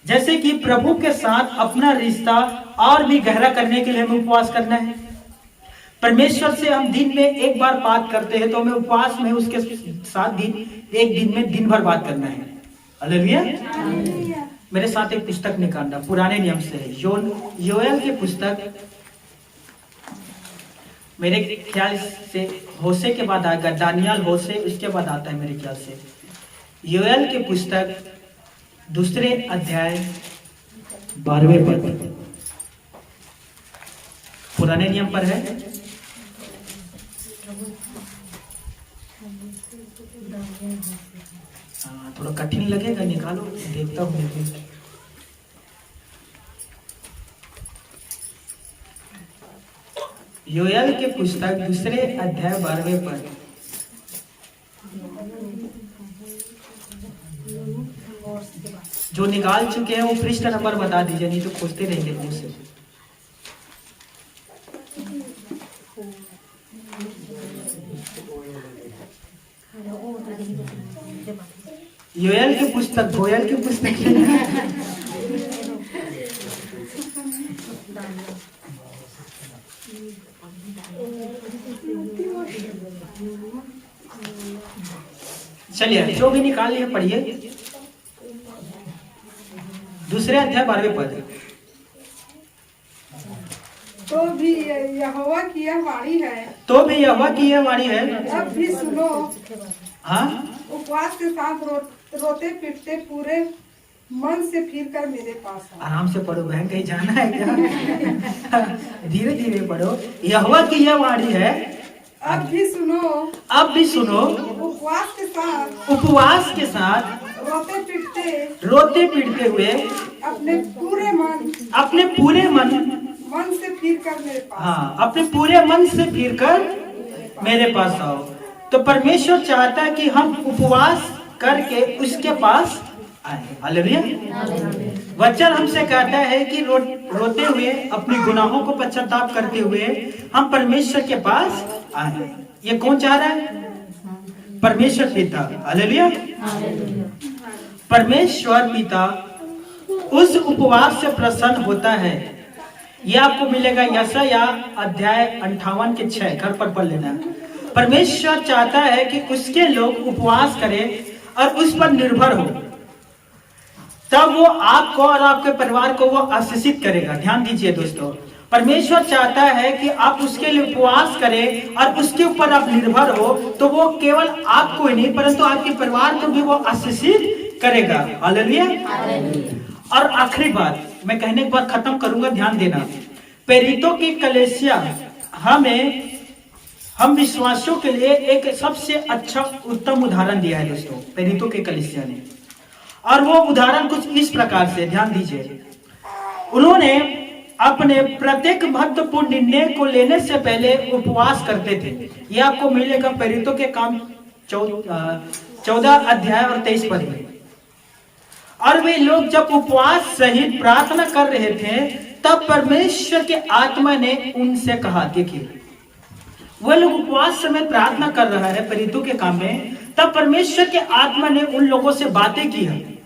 जैसे कि प्रभु के साथ अपना रिश्ता और भी गहरा करने के लिए हमें उपवास करना है। परमेश्वर से हम दिन में एक बार बात करते हैं तो हमें उपवास में उसके साथ एक दिन में दिन भर बात करना है। हालेलुया। मेरे साथ एक पुस्तक निकालना, पुराने नियम से है, योएल की पुस्तक, मेरे ख्याल से होशे के बाद आएगा, दानियल होशे उसके बाद आता है मेरे ख्याल से। योएल की पुस्तक 2 अध्याय 12वें पद, पुराने नियम पर है। थोड़ा कठिन लगेगा, निकालो, देखता हूँ। योएल के पुस्तक 2 अध्याय 12वें पद। जो निकाल चुके हैं वो पृष्ठ नंबर बता दीजिए, नहीं तो खोजते रहेंगे मुझसे। योएल की पुस्तक, गोयल की पुस्तक चलिए, जो भी निकाल लिए पढ़िए। 2 अध्याय 12वें पद। तो भी यहोवा की यह वाणी है, तो भी यहोवा की यह वाणी है, अब भी सुनो। हाँ, उपवास के साथ रोते पीटते पूरे मन से फिर कर मेरे पास आओ। आराम से पढ़ो बहन, कहीं जाना है क्या? धीरे धीरे पढ़ो। यहोवा की यह वाणी है, अब भी सुनो। अब भी सुनो। उपवास के साथ, उपवास के साथ रोते पीटते हुए अपने पूरे मन से फिर कर मेरे पास। हाँ, अपने पूरे मन से फिर कर मेरे पास आओ। तो परमेश्वर चाहता है कि हम उपवास करके उसके पास आए। हालेलुया। वचन हमसे कहता है कि रोते हुए, अपने गुनाहों को पश्चाताप करते हुए हम परमेश्वर के पास आए। ये कौन चाह रहा है? परमेश्वर पिता। हालेलुया। परमेश्वर पिता उस उपवास से प्रसन्न होता है। यह आपको मिलेगा यशायाह अध्याय 58 के 6, घर पर पढ़ लेना। परमेश्वर चाहता है कि उसके लोग उपवास करें और उस पर निर्भर हो, तब वो आपको और आपके परिवार को वो आशीषित करेगा। ध्यान दीजिए दोस्तों, परमेश्वर चाहता है कि आप उसके लिए उपवास करें और उसके ऊपर आप निर्भर हो, तो वो केवल आपको ही नहीं परंतु आपके परिवार को भी वो आशीषित करेगा। हालेलुया। और आखिरी बात मैं कहने के बाद खत्म करूंगा, ध्यान देना। प्रेरितों की कलीसिया हम विश्वासियों के लिए एक सबसे अच्छा उत्तम उदाहरण दिया है दोस्तों, प्रेरितों के कलीसिया ने। और वो उदाहरण कुछ इस प्रकार से, ध्यान दीजिए। उन्होंने अपने प्रत्येक महत्वपूर्ण निर्णय को लेने से पहले उपवास करते थे। यह आपको मिलेगा प्रेरितों के काम 14 अध्याय और 23 पद में। और वे लोग जब उपवास सहित प्रार्थना कर रहे थे, तब परमेश्वर के आत्मा ने उनसे कहा, देखिए वह लोग उपवास समय प्रार्थना कर रहा है प्रेरितों के काम में, तब परमेश्वर के आत्मा ने उन लोगों से बातें की है।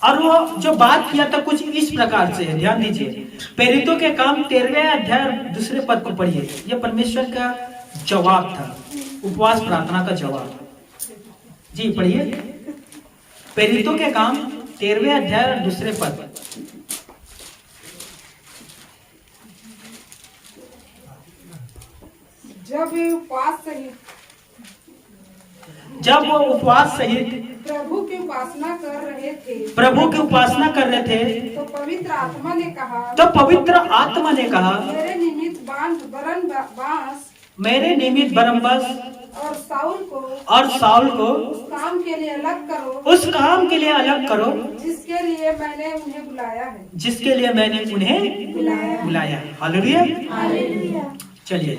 और वो जो बात किया था कुछ इस प्रकार से है, ध्यान दीजिए। प्रेरितों के काम 13वें अध्याय 2 पद को पढ़िए। यह परमेश्वर का जवाब था, उपवास प्रार्थना का जवाब। जी पढ़िए, प्रेरितों के काम 13वें अध्याय 2 पद। जब वो उपवास सहित प्रभु की उपासना कर रहे थे, तो पवित्र आत्मा ने कहा, मेरे निमित्त बरनबास और साउल को उस काम के लिए अलग करो, जिसके लिए मैंने उन्हें बुलाया है। हालेलुया। चलिए,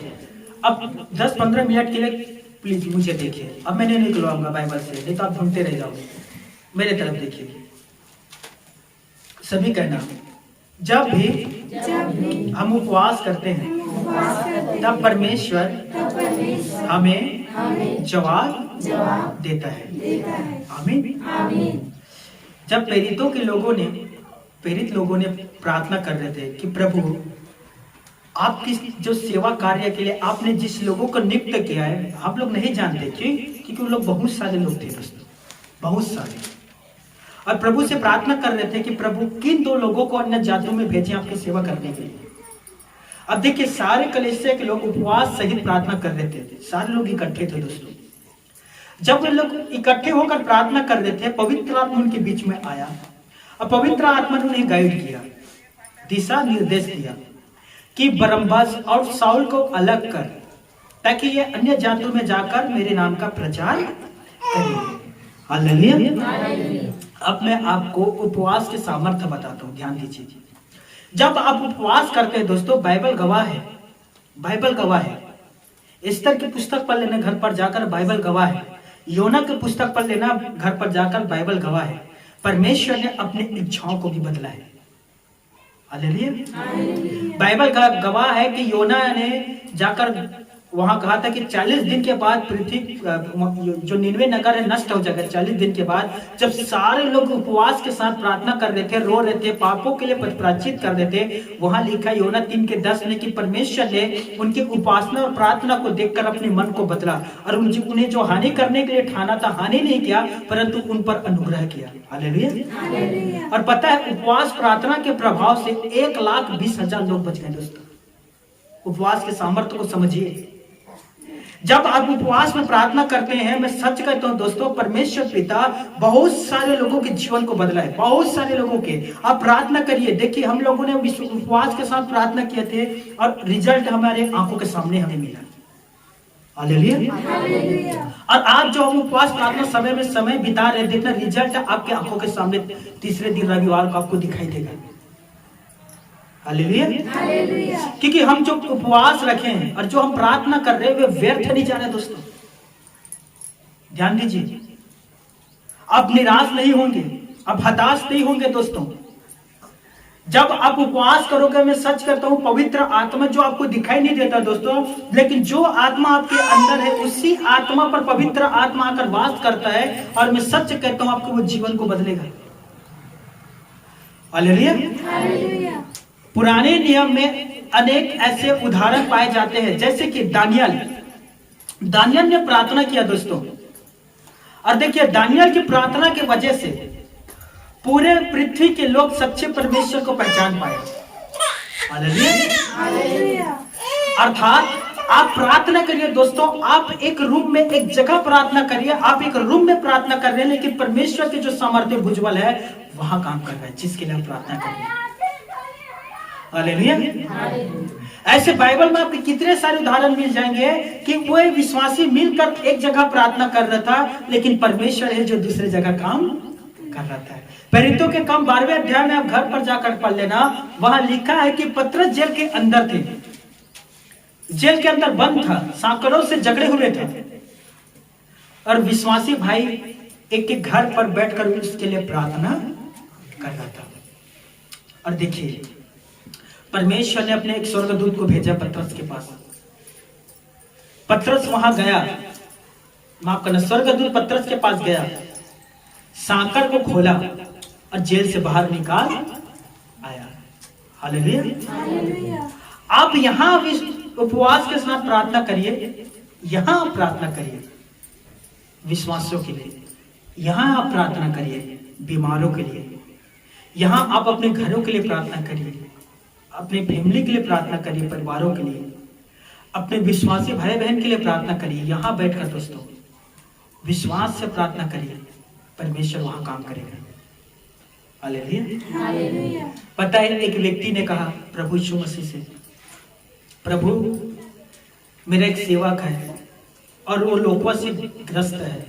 अब 10-15 मिनट के लिए प्लीज मुझे देखिए। अब मैंने निकलवाऊंगा बाइबल से, नहीं तो आप ढूंढते रह जाओगे। मेरे तरफ देखिए, सभी कहना, जब भी हम उपवास करते हैं तब परमेश्वर हमें जवाब देता है। आमीन। जब प्रेरितों के लोगों ने प्रेरित लोगों ने प्रार्थना कर रहे थे कि प्रभु, आपकी जो सेवा कार्य के लिए आपने जिस लोगों को नियुक्त किया है, आप लोग नहीं जानते क्योंकि वो लोग बहुत सारे लोग थे दोस्तों, बहुत सारे। और प्रभु से प्रार्थना कर रहे थे कि प्रभु किन 2 लोगों को अन्य जातियों में भेजें आपकी सेवा करने के लिए। अब देखिए, सारे कलीसिया के लोग उपवास सहित प्रार्थना कर रहे थे, सारे लोग इकट्ठे थे दोस्तों। जब वे लोग इकट्ठे होकर प्रार्थना कर रहे थे, पवित्र आत्मा उनके बीच में आया और पवित्र आत्मा ने उन्हें गाइड किया, दिशा निर्देश दिया कि बरम्बास और साउल को अलग कर, ताकि ये अन्य जातियों में जाकर मेरे नाम का प्रचार करेंगे। हालेलुया। अब मैं आपको उपवास के सामर्थ्य बताता हूं, ध्यान दीजिए। जब आप उपवास करते हैं दोस्तों, बाइबल गवाह है, बाइबल गवाह है। एस्तर की पुस्तक पढ़ लेना घर पर जाकर, बाइबल गवाह है। योना की पुस्तक पढ़ लेना घर पर जाकर, बाइबल गवाह है। परमेश्वर ने अपनी इच्छाओं को भी बदला है। हालेलुया। बाइबल का गवाह है कि योना ने जाकर वहां कहा था कि 40 दिन के बाद पृथ्वी जो निनवे नगर है नष्ट हो जाएगा। 40 दिन के बाद जब सारे लोग उपवास के साथ प्रार्थना कर रहे थे, रो रहे थे, पापों के लिए प्रायश्चित कर रहे थे, वहां लिखा योना 3:10 में कि परमेश्वर ने उनकी उपासना और प्रार्थना को देखकर अपने मन को बदला और उन्हें जो हानि करने के लिए ठाना था, हानि नहीं किया, परंतु उन पर अनुग्रह किया। हालेलुया। और पता है, उपवास प्रार्थना के प्रभाव से 1,20,000 लोग बच गए दोस्तों। उपवास के सामर्थ्य को समझिए। जब आप उपवास में प्रार्थना करते हैं, मैं सच कहता हूं दोस्तों, परमेश्वर पिता बहुत सारे लोगों के जीवन को बदला है, बहुत सारे लोगों के। आप प्रार्थना करिए, देखिए हम लोगों ने उपवास के साथ प्रार्थना किए थे और रिजल्ट हमारे आंखों के सामने हमें मिला। हालेलुया। और आज जो हम उपवास प्रार्थना समय में समय बिता रहे, देखना रिजल्ट आपके आंखों के सामने तीसरे दिन रविवार को आपको दिखाई देगा। हालेलुया। क्योंकि हम जो उपवास रखे हैं और जो हम प्रार्थना कर रहे हैं, वे व्यर्थ नहीं जा रहे दोस्तों। ध्यान दीजिए, आप निराश नहीं होंगे, आप हताश नहीं होंगे दोस्तों। जब आप उपवास करोगे, मैं सच करता हूं, पवित्र आत्मा जो आपको दिखाई नहीं देता दोस्तों, लेकिन जो आत्मा आपके अंदर है, उसी आत्मा पर पवित्र आत्मा आकर वास करता है। और मैं सच कहता हूं, आपको वो जीवन को बदलेगा। हालेलुया। पुराने नियम में अनेक ऐसे उदाहरण पाए जाते हैं, जैसे कि दानियल ने प्रार्थना किया दोस्तों। और देखिए, दानियल की प्रार्थना की वजह से पूरे पृथ्वी के लोग सच्चे परमेश्वर को पहचान पाए। हालेलुया। अर्थात आप प्रार्थना करिए दोस्तों, आप एक रूम में, एक जगह प्रार्थना करिए। आप एक रूम में प्रार्थना कर रहे हैं, लेकिन परमेश्वर के जो सामर्थ्य भुजबल है वहां काम कर रहा है, जिसके लिए आप प्रार्थना करिए। हालेलुया। ऐसे बाइबल में आपको कितने सारे उदाहरण मिल जाएंगे कि वो विश्वासी मिलकर एक जगह प्रार्थना कर रहा था, लेकिन परमेश्वर है जो दूसरे जगह काम कर रहा था। प्रेरितों के काम 12वें अध्याय में आप घर पर जाकर पढ़ लेना, वहां लिखा है कि पतरस जेल के अंदर थे, जेल के अंदर बंद था, सांकड़ों से जकड़े हुए थे, और विश्वासी भाई एक एक घर पर बैठकर उसके लिए प्रार्थना कर रहा था। और देखिए, परमेश्वर ने अपने एक स्वर्गदूत को भेजा पतरस के पास। पतरस वहां गया, माफ करना, स्वर्गदूत पतरस के पास गया, सांकड़ को खोला और जेल से बाहर निकाल आया। हालेलुया। आप यहां उपवास के साथ प्रार्थना करिए, यहां आप प्रार्थना करिए विश्वासियों के लिए, यहां आप प्रार्थना करिए बीमारों के लिए, यहां आप अपने घरों के लिए प्रार्थना करिए, अपने फैमिली के लिए प्रार्थना करिए, परिवारों के लिए, अपने विश्वासी भाई बहन के लिए प्रार्थना करिए। यहां बैठकर दोस्तों विश्वास से प्रार्थना करिए, परमेश्वर वहां काम करेगा। हालेलुया। पता है, एक व्यक्ति ने कहा प्रभु यीशु मसीह से, प्रभु मेरा एक सेवक है और वो लोगों से ग्रस्त है,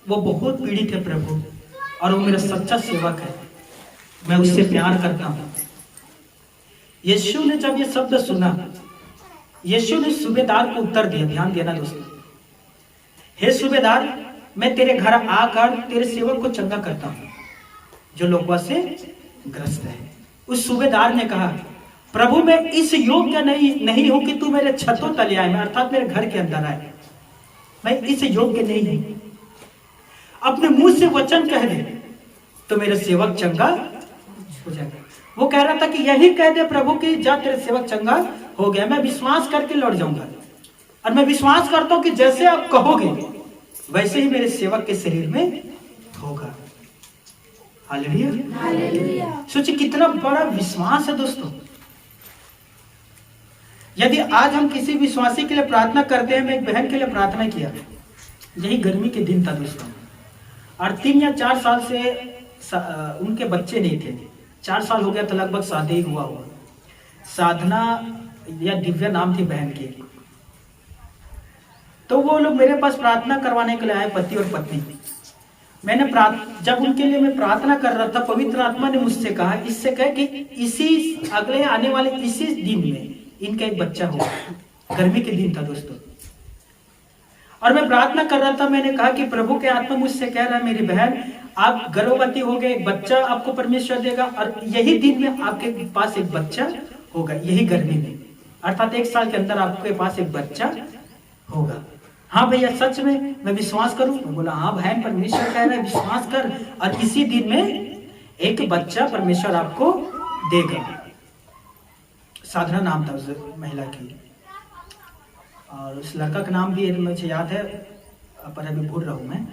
वो बहुत पीड़ित है प्रभु, और वो मेरा सच्चा सेवक है, मैं उससे प्यार करता हूं। यीशु ने जब ये शब्द सुना, यीशु ने सूबेदार को उत्तर दिया। ध्यान देना दोस्तों, हे सूबेदार, मैं तेरे घर आकर तेरे सेवक को चंगा करता हूं जो लोगों से ग्रस्त है। उस सूबेदार ने कहा, प्रभु मैं इस योग्य नहीं हूं कि तू मेरे छतों तले आए, अर्थात मेरे घर के अंदर आए, मैं इस योग्य नहीं हूं। अपने मुंह से वचन कह दे तो मेरे सेवक चंगा हो जाएगा। वो कह रहा था कि यही कह दे प्रभु कि जा तेरे सेवक चंगा हो गया, मैं विश्वास करके लौट जाऊंगा। और मैं विश्वास करता हूं कि जैसे आप कहोगे वैसे ही मेरे सेवक के शरीर में होगा। हालेलुया। सोचिए कितना बड़ा विश्वास है दोस्तों। यदि आज हम किसी विश्वासी के लिए प्रार्थना करते हैं, मैं एक बहन के लिए प्रार्थना किया, यही गर्मी के दिन था दोस्तों, और 3 या 4 साल से उनके बच्चे नहीं थे। 4 साल हो गया था लगभग, शादी हुआ। साधना या दिव्या नाम थी बहन की। तो वो लोग मेरे पास प्रार्थना करवाने के लिए आए, पति और पत्नी। मैंने जब उनके लिए मैं प्रार्थना कर रहा था, पवित्र आत्मा ने मुझसे कहा, इससे कहे कि इसी अगले आने वाले इसी दिन में इनका एक बच्चा होगा। गर्मी के दिन था दोस्तों, और मैं प्रार्थना कर रहा था। मैंने कहा कि प्रभु के आत्मा मुझसे कह रहा है, मेरी बहन आप गर्भवती हो गए, एक बच्चा आपको परमेश्वर देगा, और यही दिन में आपके पास एक बच्चा होगा, यही गर्मी में, अर्थात 1 साल के अंदर आपके पास एक बच्चा होगा। हाँ भैया सच में मैं विश्वास करूं? मैं बोला हाँ बहन, परमेश्वर कह रहा है विश्वास कर, और इसी दिन में एक बच्चा परमेश्वर आपको देगा। साधना नाम था उस महिला की, और उस लड़का का नाम भी मुझे याद है पर अभी भूल रहा हूं मैं।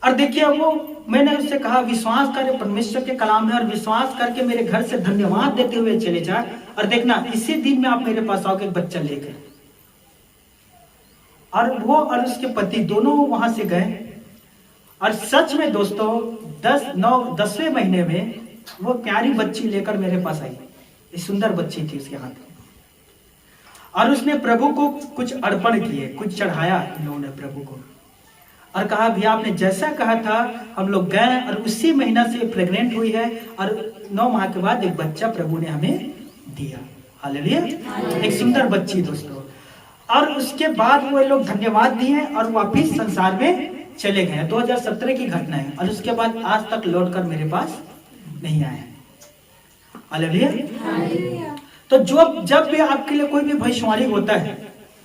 और देखिए वो मैंने उससे कहा विश्वास कर, परमेश्वर के कलाम है, और विश्वास करके मेरे घर से धन्यवाद देते हुए चले जा, और देखना इसी दिन में आप मेरे पास आओगे एक बच्चा लेकर। और वो और उसके पति दोनों वहां से गए, और सच में दोस्तों 10वें महीने में वो प्यारी बच्ची लेकर मेरे पास आई। एक सुंदर बच्ची थी उसके हाथ में, और उसने प्रभु को कुछ अर्पण किए, कुछ चढ़ाया इन लोगों ने प्रभु को, और कहा भैया आपने जैसा कहा था हम लोग गए, और उसी महीना से प्रेग्नेंट हुई है, और 9 माह के बाद एक बच्चा प्रभु ने हमें दिया। हालेलुया। एक सुंदर बच्ची दोस्तों। और उसके बाद वो लोग धन्यवाद दिए और वापिस संसार में चले गए। 2017 की घटना है, और उसके बाद आज तक लौटकर मेरे पास नहीं आए। हालेलुया। तो जब भी आपके लिए कोई भी भविष्यवाणी होता है,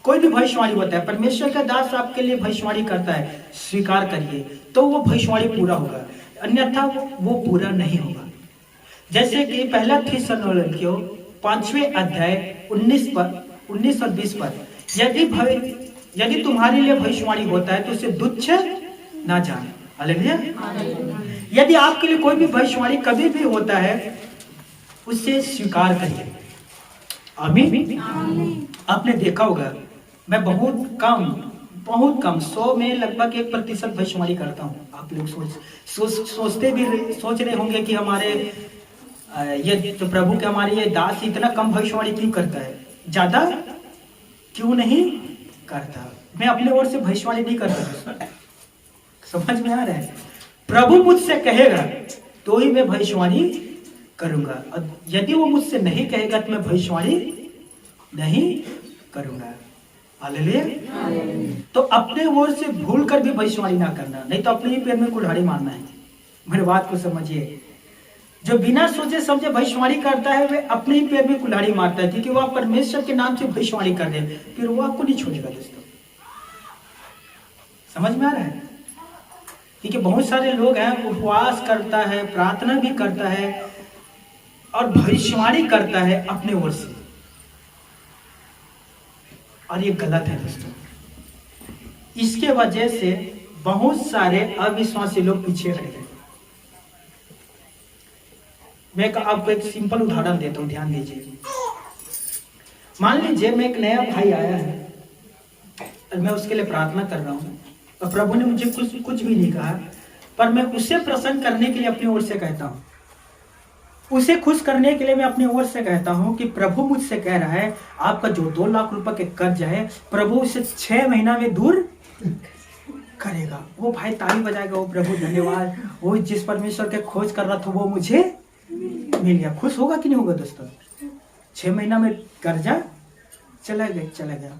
कोई भी भविष्यवाणी होता है, परमेश्वर का दास आपके लिए भविष्यवाणी करता है, स्वीकार करिए, तो वो भविष्यवाणी पूरा होगा, अन्यथा वो पूरा नहीं होगा। जैसे कि पहला थिस्सलुनीकियों 5वें अध्याय 19 और 20 पर, यदि तुम्हारे लिए भविष्यवाणी होता है तो उसे तुच्छ ना जान। हालेलुया। यदि आपके लिए कोई भी भविष्यवाणी कभी भी होता है, उसे स्वीकार करिए। आमीन। आपने देखा होगा मैं बहुत कम 100 में लगभग 1% भविष्यवाणी करता हूँ। आप लोग सोच रहे होंगे कि हमारे ये जो प्रभु के हमारे ये दास इतना कम भविष्यवाणी क्यों करता है, ज्यादा क्यों नहीं करता। मैं अपने ओर से भविष्यवाणी नहीं करता, समझ में आ रहा है। प्रभु मुझसे कहेगा तो ही मैं भविष्यवाणी करूंगा, और यदि वो मुझसे नहीं कहेगा तो मैं भविष्यवाणी नहीं करूंगा। हालेलुया। तो अपने ओर से भूल कर भी भविष्यवाणी ना करना, नहीं तो अपने ही पैर में कुल्हाड़ी मारना है। मेरी बात को समझिए, जो बिना सोचे समझे भविष्यवाणी करता है वे अपने ही पैर में कुल्हाड़ी मारता है, क्योंकि वो आप परमेश्वर के नाम से भविष्यवाणी कर रहे हैं, फिर वो आपको नहीं छोड़ेगा दोस्तों। समझ में आ रहा है? क्योंकि बहुत सारे लोग हैं, उपवास करता है, प्रार्थना भी करता है और भविष्यवाणी करता है अपने ओर से, और ये गलत है दोस्तों। इसके वजह से बहुत सारे अविश्वासी लोग पीछे हट गए। मैं आपको एक सिंपल उदाहरण देता हूं, ध्यान दीजिए। मान लीजिए मैं एक नया भाई आया है, और मैं उसके लिए प्रार्थना कर रहा हूं, और प्रभु ने मुझे कुछ भी नहीं कहा, पर मैं उसे प्रसन्न करने के लिए अपनी ओर से कहता हूं, उसे खुश करने के लिए मैं अपनी ओर से कहता हूं कि प्रभु मुझसे कह रहा है आपका जो 2 लाख रुपए के कर्ज है, प्रभु उसे 6 महीना में दूर करेगा। वो भाई ताली बजाएगा, वो प्रभु धन्यवाद, वो जिस परमेश्वर के खोज कर रहा था वो मुझे मिल गया। खुश होगा कि नहीं होगा दोस्तों? 6 महीना में कर्जा चला गया।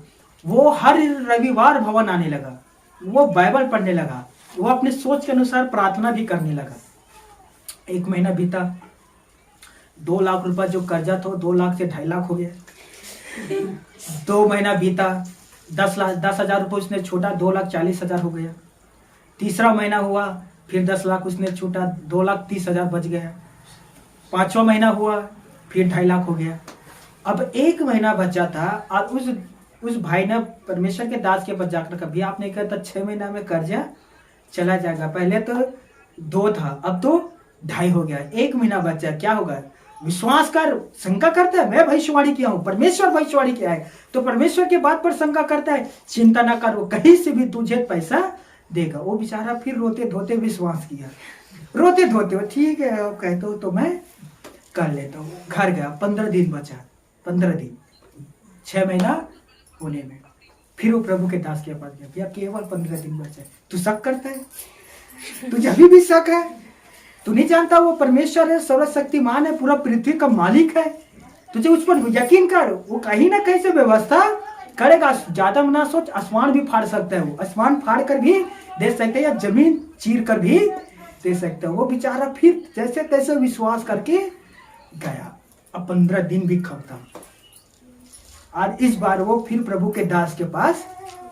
वो हर रविवार भवन आने लगा, वो बाइबल पढ़ने लगा, वो अपने सोच के अनुसार प्रार्थना भी करने लगा। 1 महीना बीता, 2 लाख रुपए जो कर्जा था 2 लाख से 2.5 लाख हो गया। 2 महीना बीता, 10,000 रुपये उसने छूटा, 2,40,000 हो गया। तीसरा महीना हुआ, फिर 10 लाख उसने छूटा, 2,30,000 बच गया। 5वां महीना हुआ, फिर 2.5 लाख हो गया। अब 1 महीना बचा था और उस भाई ने परमेश्वर के दास के पास जाकर कभी आपने कहा था 6 महीना में कर्जा चला जाएगा। पहले तो 2 था, अब तो 2.5 हो गया, 1 महीना बचा, क्या होगा? विश्वास कर, शंका करता है, मैं भविष्यवाणी किया हूं, परमेश्वर भविष्यवाणी किया है, तो परमेश्वर के बात पर शंका करता है, चिंता ना कर, वो कहीं से भी तुझे पैसा देगा। वो बेचारा फिर रोते धोते विश्वास किया, रोते धोते ठीक है कहते हो तो मैं कर लेता हूँ। घर गया, 15 दिन बचा, 15 दिन, 6 महीना होने में फिर वो प्रभु के दास के पास गया, भैया केवल 15 दिन बचा है, तू शक करता है? तुझे अभी भी शक है? तू नहीं जानता वो परमेश्वर है, सर्वशक्तिमान है, पूरा पृथ्वी का मालिक है, तुझे उस पर यकीन कर, वो कहीं ना कहीं से व्यवस्था करेगा। ज्यादा ना सोच, आसमान भी फाड़ सकता है, वो आसमान फाड़ कर भी दे सकते हैं या जमीन चीर कर भी दे सकते हैं। वो बेचारा फिर जैसे तैसे विश्वास करके गया। अब 15 दिन भी खत्म और इस बार वो फिर प्रभु के दास के पास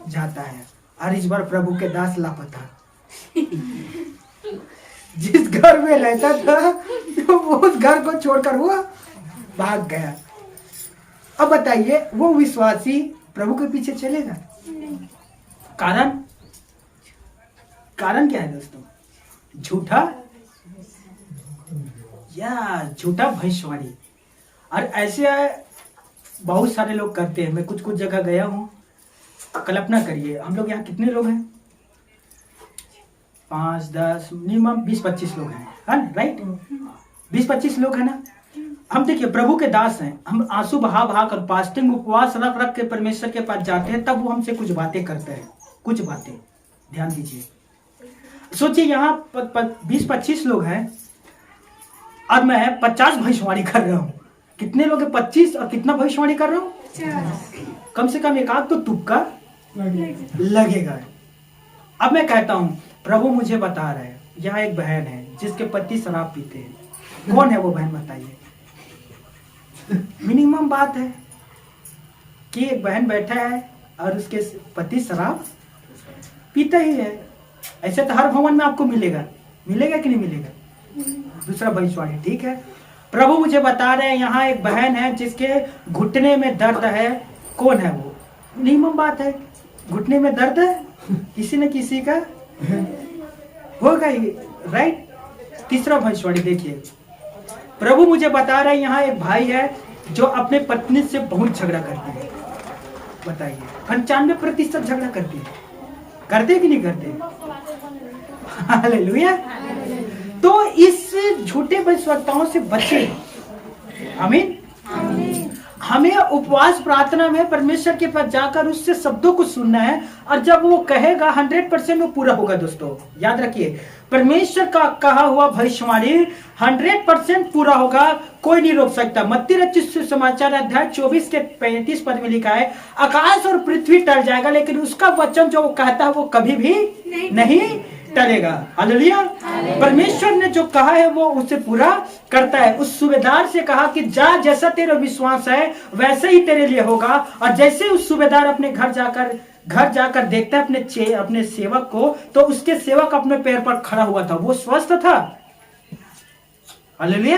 जाता है और इस बार प्रभु के दास लापता। जिस घर में रहता था तो वो उस घर को छोड़कर वो भाग गया। अब बताइए वो विश्वासी प्रभु के पीछे चलेगा? कारण कारण क्या है दोस्तों? झूठा भविष्यवाणी। और ऐसे बहुत सारे लोग करते हैं। मैं कुछ जगह गया हूँ, कल्पना करिए हम लोग यहाँ कितने लोग हैं? 5, 10, मिनिमम 20-25 लोग हैं, राइट? 20-25 लोग हैं ना। हम देखिए प्रभु के दास हैं, हम आंसू बहा बहा कर फास्टिंग उपवास रख रख के परमेश्वर के पास जाते हैं, तब वो हमसे कुछ बातें करते हैं, कुछ बातें। ध्यान दीजिए, सोचिए यहाँ 20-25 लोग हैं और मैं 50 भविष्यवाणी कर रहा हूँ। कितने लोग हैं? 25 और कितना भविष्यवाणी कर रहा हूँ? 50। कम से कम एक आध तो तुक्का लगेगा। अब मैं कहता हूँ प्रभु मुझे बता रहे हैं यहाँ एक बहन है जिसके पति शराब पीते हैं। कौन है वो बहन बताइए? मिनिमम बात है कि एक बहन बैठा है और उसके पति शराब पीता ही है। ऐसे तो हर भवन में आपको मिलेगा, मिलेगा कि नहीं मिलेगा? दूसरा भविष्यवाणी, ठीक है। प्रभु मुझे बता रहे हैं यहाँ एक बहन है जिसके घुटने में दर्द है। कौन है वो? मिनिमम बात है, घुटने में दर्द है, किसी न किसी का होगा ही, राइट? तीसरा भविष्यवाणी देखिए, प्रभु मुझे बता रहे हैं यहाँ एक भाई है जो अपने पत्नी से बहुत झगड़ा करते हैं। बताइए 95% झगड़ा करते हैं, करते कि नहीं करते? हालेलुया। तो इस झूठे भविष्यवक्ताओं से बचे। आमीन। हमें उपवास प्रार्थना में परमेश्वर के पास जाकर उससे शब्दों को सुनना है और जब वो कहेगा 100% वो पूरा होगा। दोस्तों याद रखिए, परमेश्वर का कहा हुआ भविष्यवाणी 100% पूरा होगा, कोई नहीं रोक सकता। मत्ती रचित सुसमाचार अध्याय 24 के 35 पद में लिखा है, आकाश और पृथ्वी टल जाएगा लेकिन उसका वचन जो वो कहता है वो कभी भी नहीं टलेगा। हालेलुया। परमेश्वर ने जो कहा है वो उसे पूरा करता है। उस सूबेदार से कहा कि जा, जैसा तेरा विश्वास है वैसे ही तेरे लिए होगा। और जैसे उस सूबेदार अपने घर जाकर देखता है अपने सेवक को, तो उसके सेवक अपने पैर पर खड़ा हुआ था, वो स्वस्थ था। हालेलुया।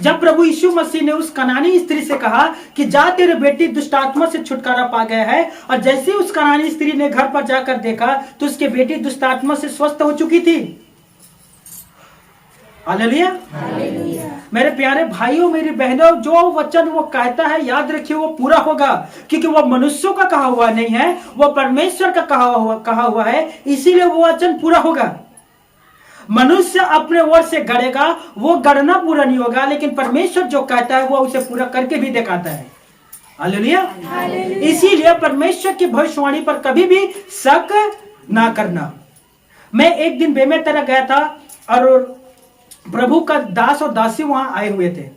जब प्रभु यीशु मसीह ने उस कनानी स्त्री से कहा कि जा, तेरे बेटी दुष्ट आत्मा से छुटकारा पा गया है, और जैसे उस कनानी स्त्री ने घर पर जाकर देखा तो उसकी बेटी दुष्ट आत्मा से स्वस्थ हो चुकी थी। हालेलुया। मेरे प्यारे भाइयों, मेरी बहनों, जो वचन वो कहता है याद रखिए वो पूरा होगा, क्योंकि वो मनुष्यों का कहा हुआ नहीं है, वो परमेश्वर का कहा हुआ है, इसीलिए वो वचन पूरा होगा। मनुष्य अपने ओर से गढ़ेगा, वो गढ़ना पूरा नहीं होगा, लेकिन परमेश्वर जो कहता है वो उसे पूरा करके भी दिखाता है। हालेलुया। इसीलिए परमेश्वर की भविष्यवाणी पर कभी भी शक ना करना। मैं एक दिन बेमेतरा गया था और प्रभु का दास और दासी वहां आए हुए थे,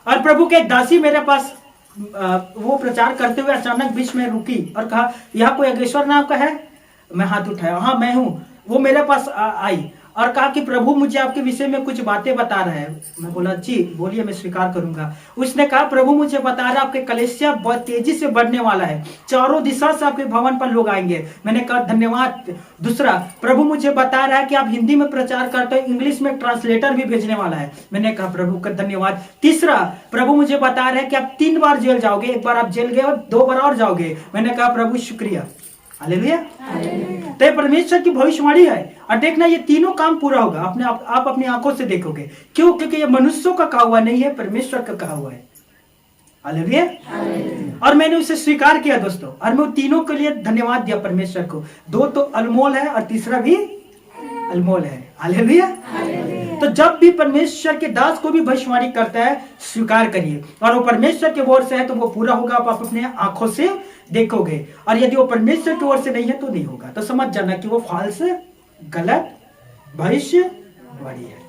और प्रभु के दासी मेरे पास वो प्रचार करते हुए अचानक बीच में रुकी और कहा, यहाँ कोई अग्रेश्वर नाम का है? मैं हाथ उठाया, हाँ मैं हूं। वो मेरे पास आई और कहा कि प्रभु मुझे आपके विषय में कुछ बातें बता रहा है। मैं बोला जी बोलिए, मैं स्वीकार करूंगा। उसने कहा प्रभु मुझे बता रहा है आपके कलीसिया बहुत तेजी से बढ़ने वाला है, चारों दिशा से आपके भवन पर लोग आएंगे। मैंने कहा धन्यवाद। दूसरा, प्रभु मुझे बता रहा है कि आप हिंदी में प्रचार करते हो, इंग्लिश में ट्रांसलेटर भी भेजने वाला है। मैंने कहा प्रभु का धन्यवाद। तीसरा, प्रभु मुझे बता रहा है कि आप 3 बार जेल जाओगे, 1 बार आप जेल गए और 2 बार और जाओगे। मैंने कहा प्रभु शुक्रिया। हालेलुया। तो परमेश्वर की भविष्यवाणी है। और देखना ये तीनों काम पूरा होगा, आप अपनी आंखों से देखोगे। क्यों? क्योंकि ये मनुष्यों का कहा हुआ नहीं है, परमेश्वर का कहा हुआ है। हालेलुया। और मैंने उसे स्वीकार किया दोस्तों, और मैं तीनों के लिए धन्यवाद दिया परमेश्वर को। 2 तो अनमोल है और तीसरा भी अनमोल है। हालेलुया। तो जब भी परमेश्वर के दास को भी भविष्यवाणी करता है, स्वीकार करिए, और वो परमेश्वर के ओर से है तो वो पूरा होगा। आप अपने आंखों से देखोगे, और यदि वो परमेश्वर की ओर से नहीं है तो नहीं होगा। तो समझ जाना कि वो फाल्स, गलत भविष्यवाणी है।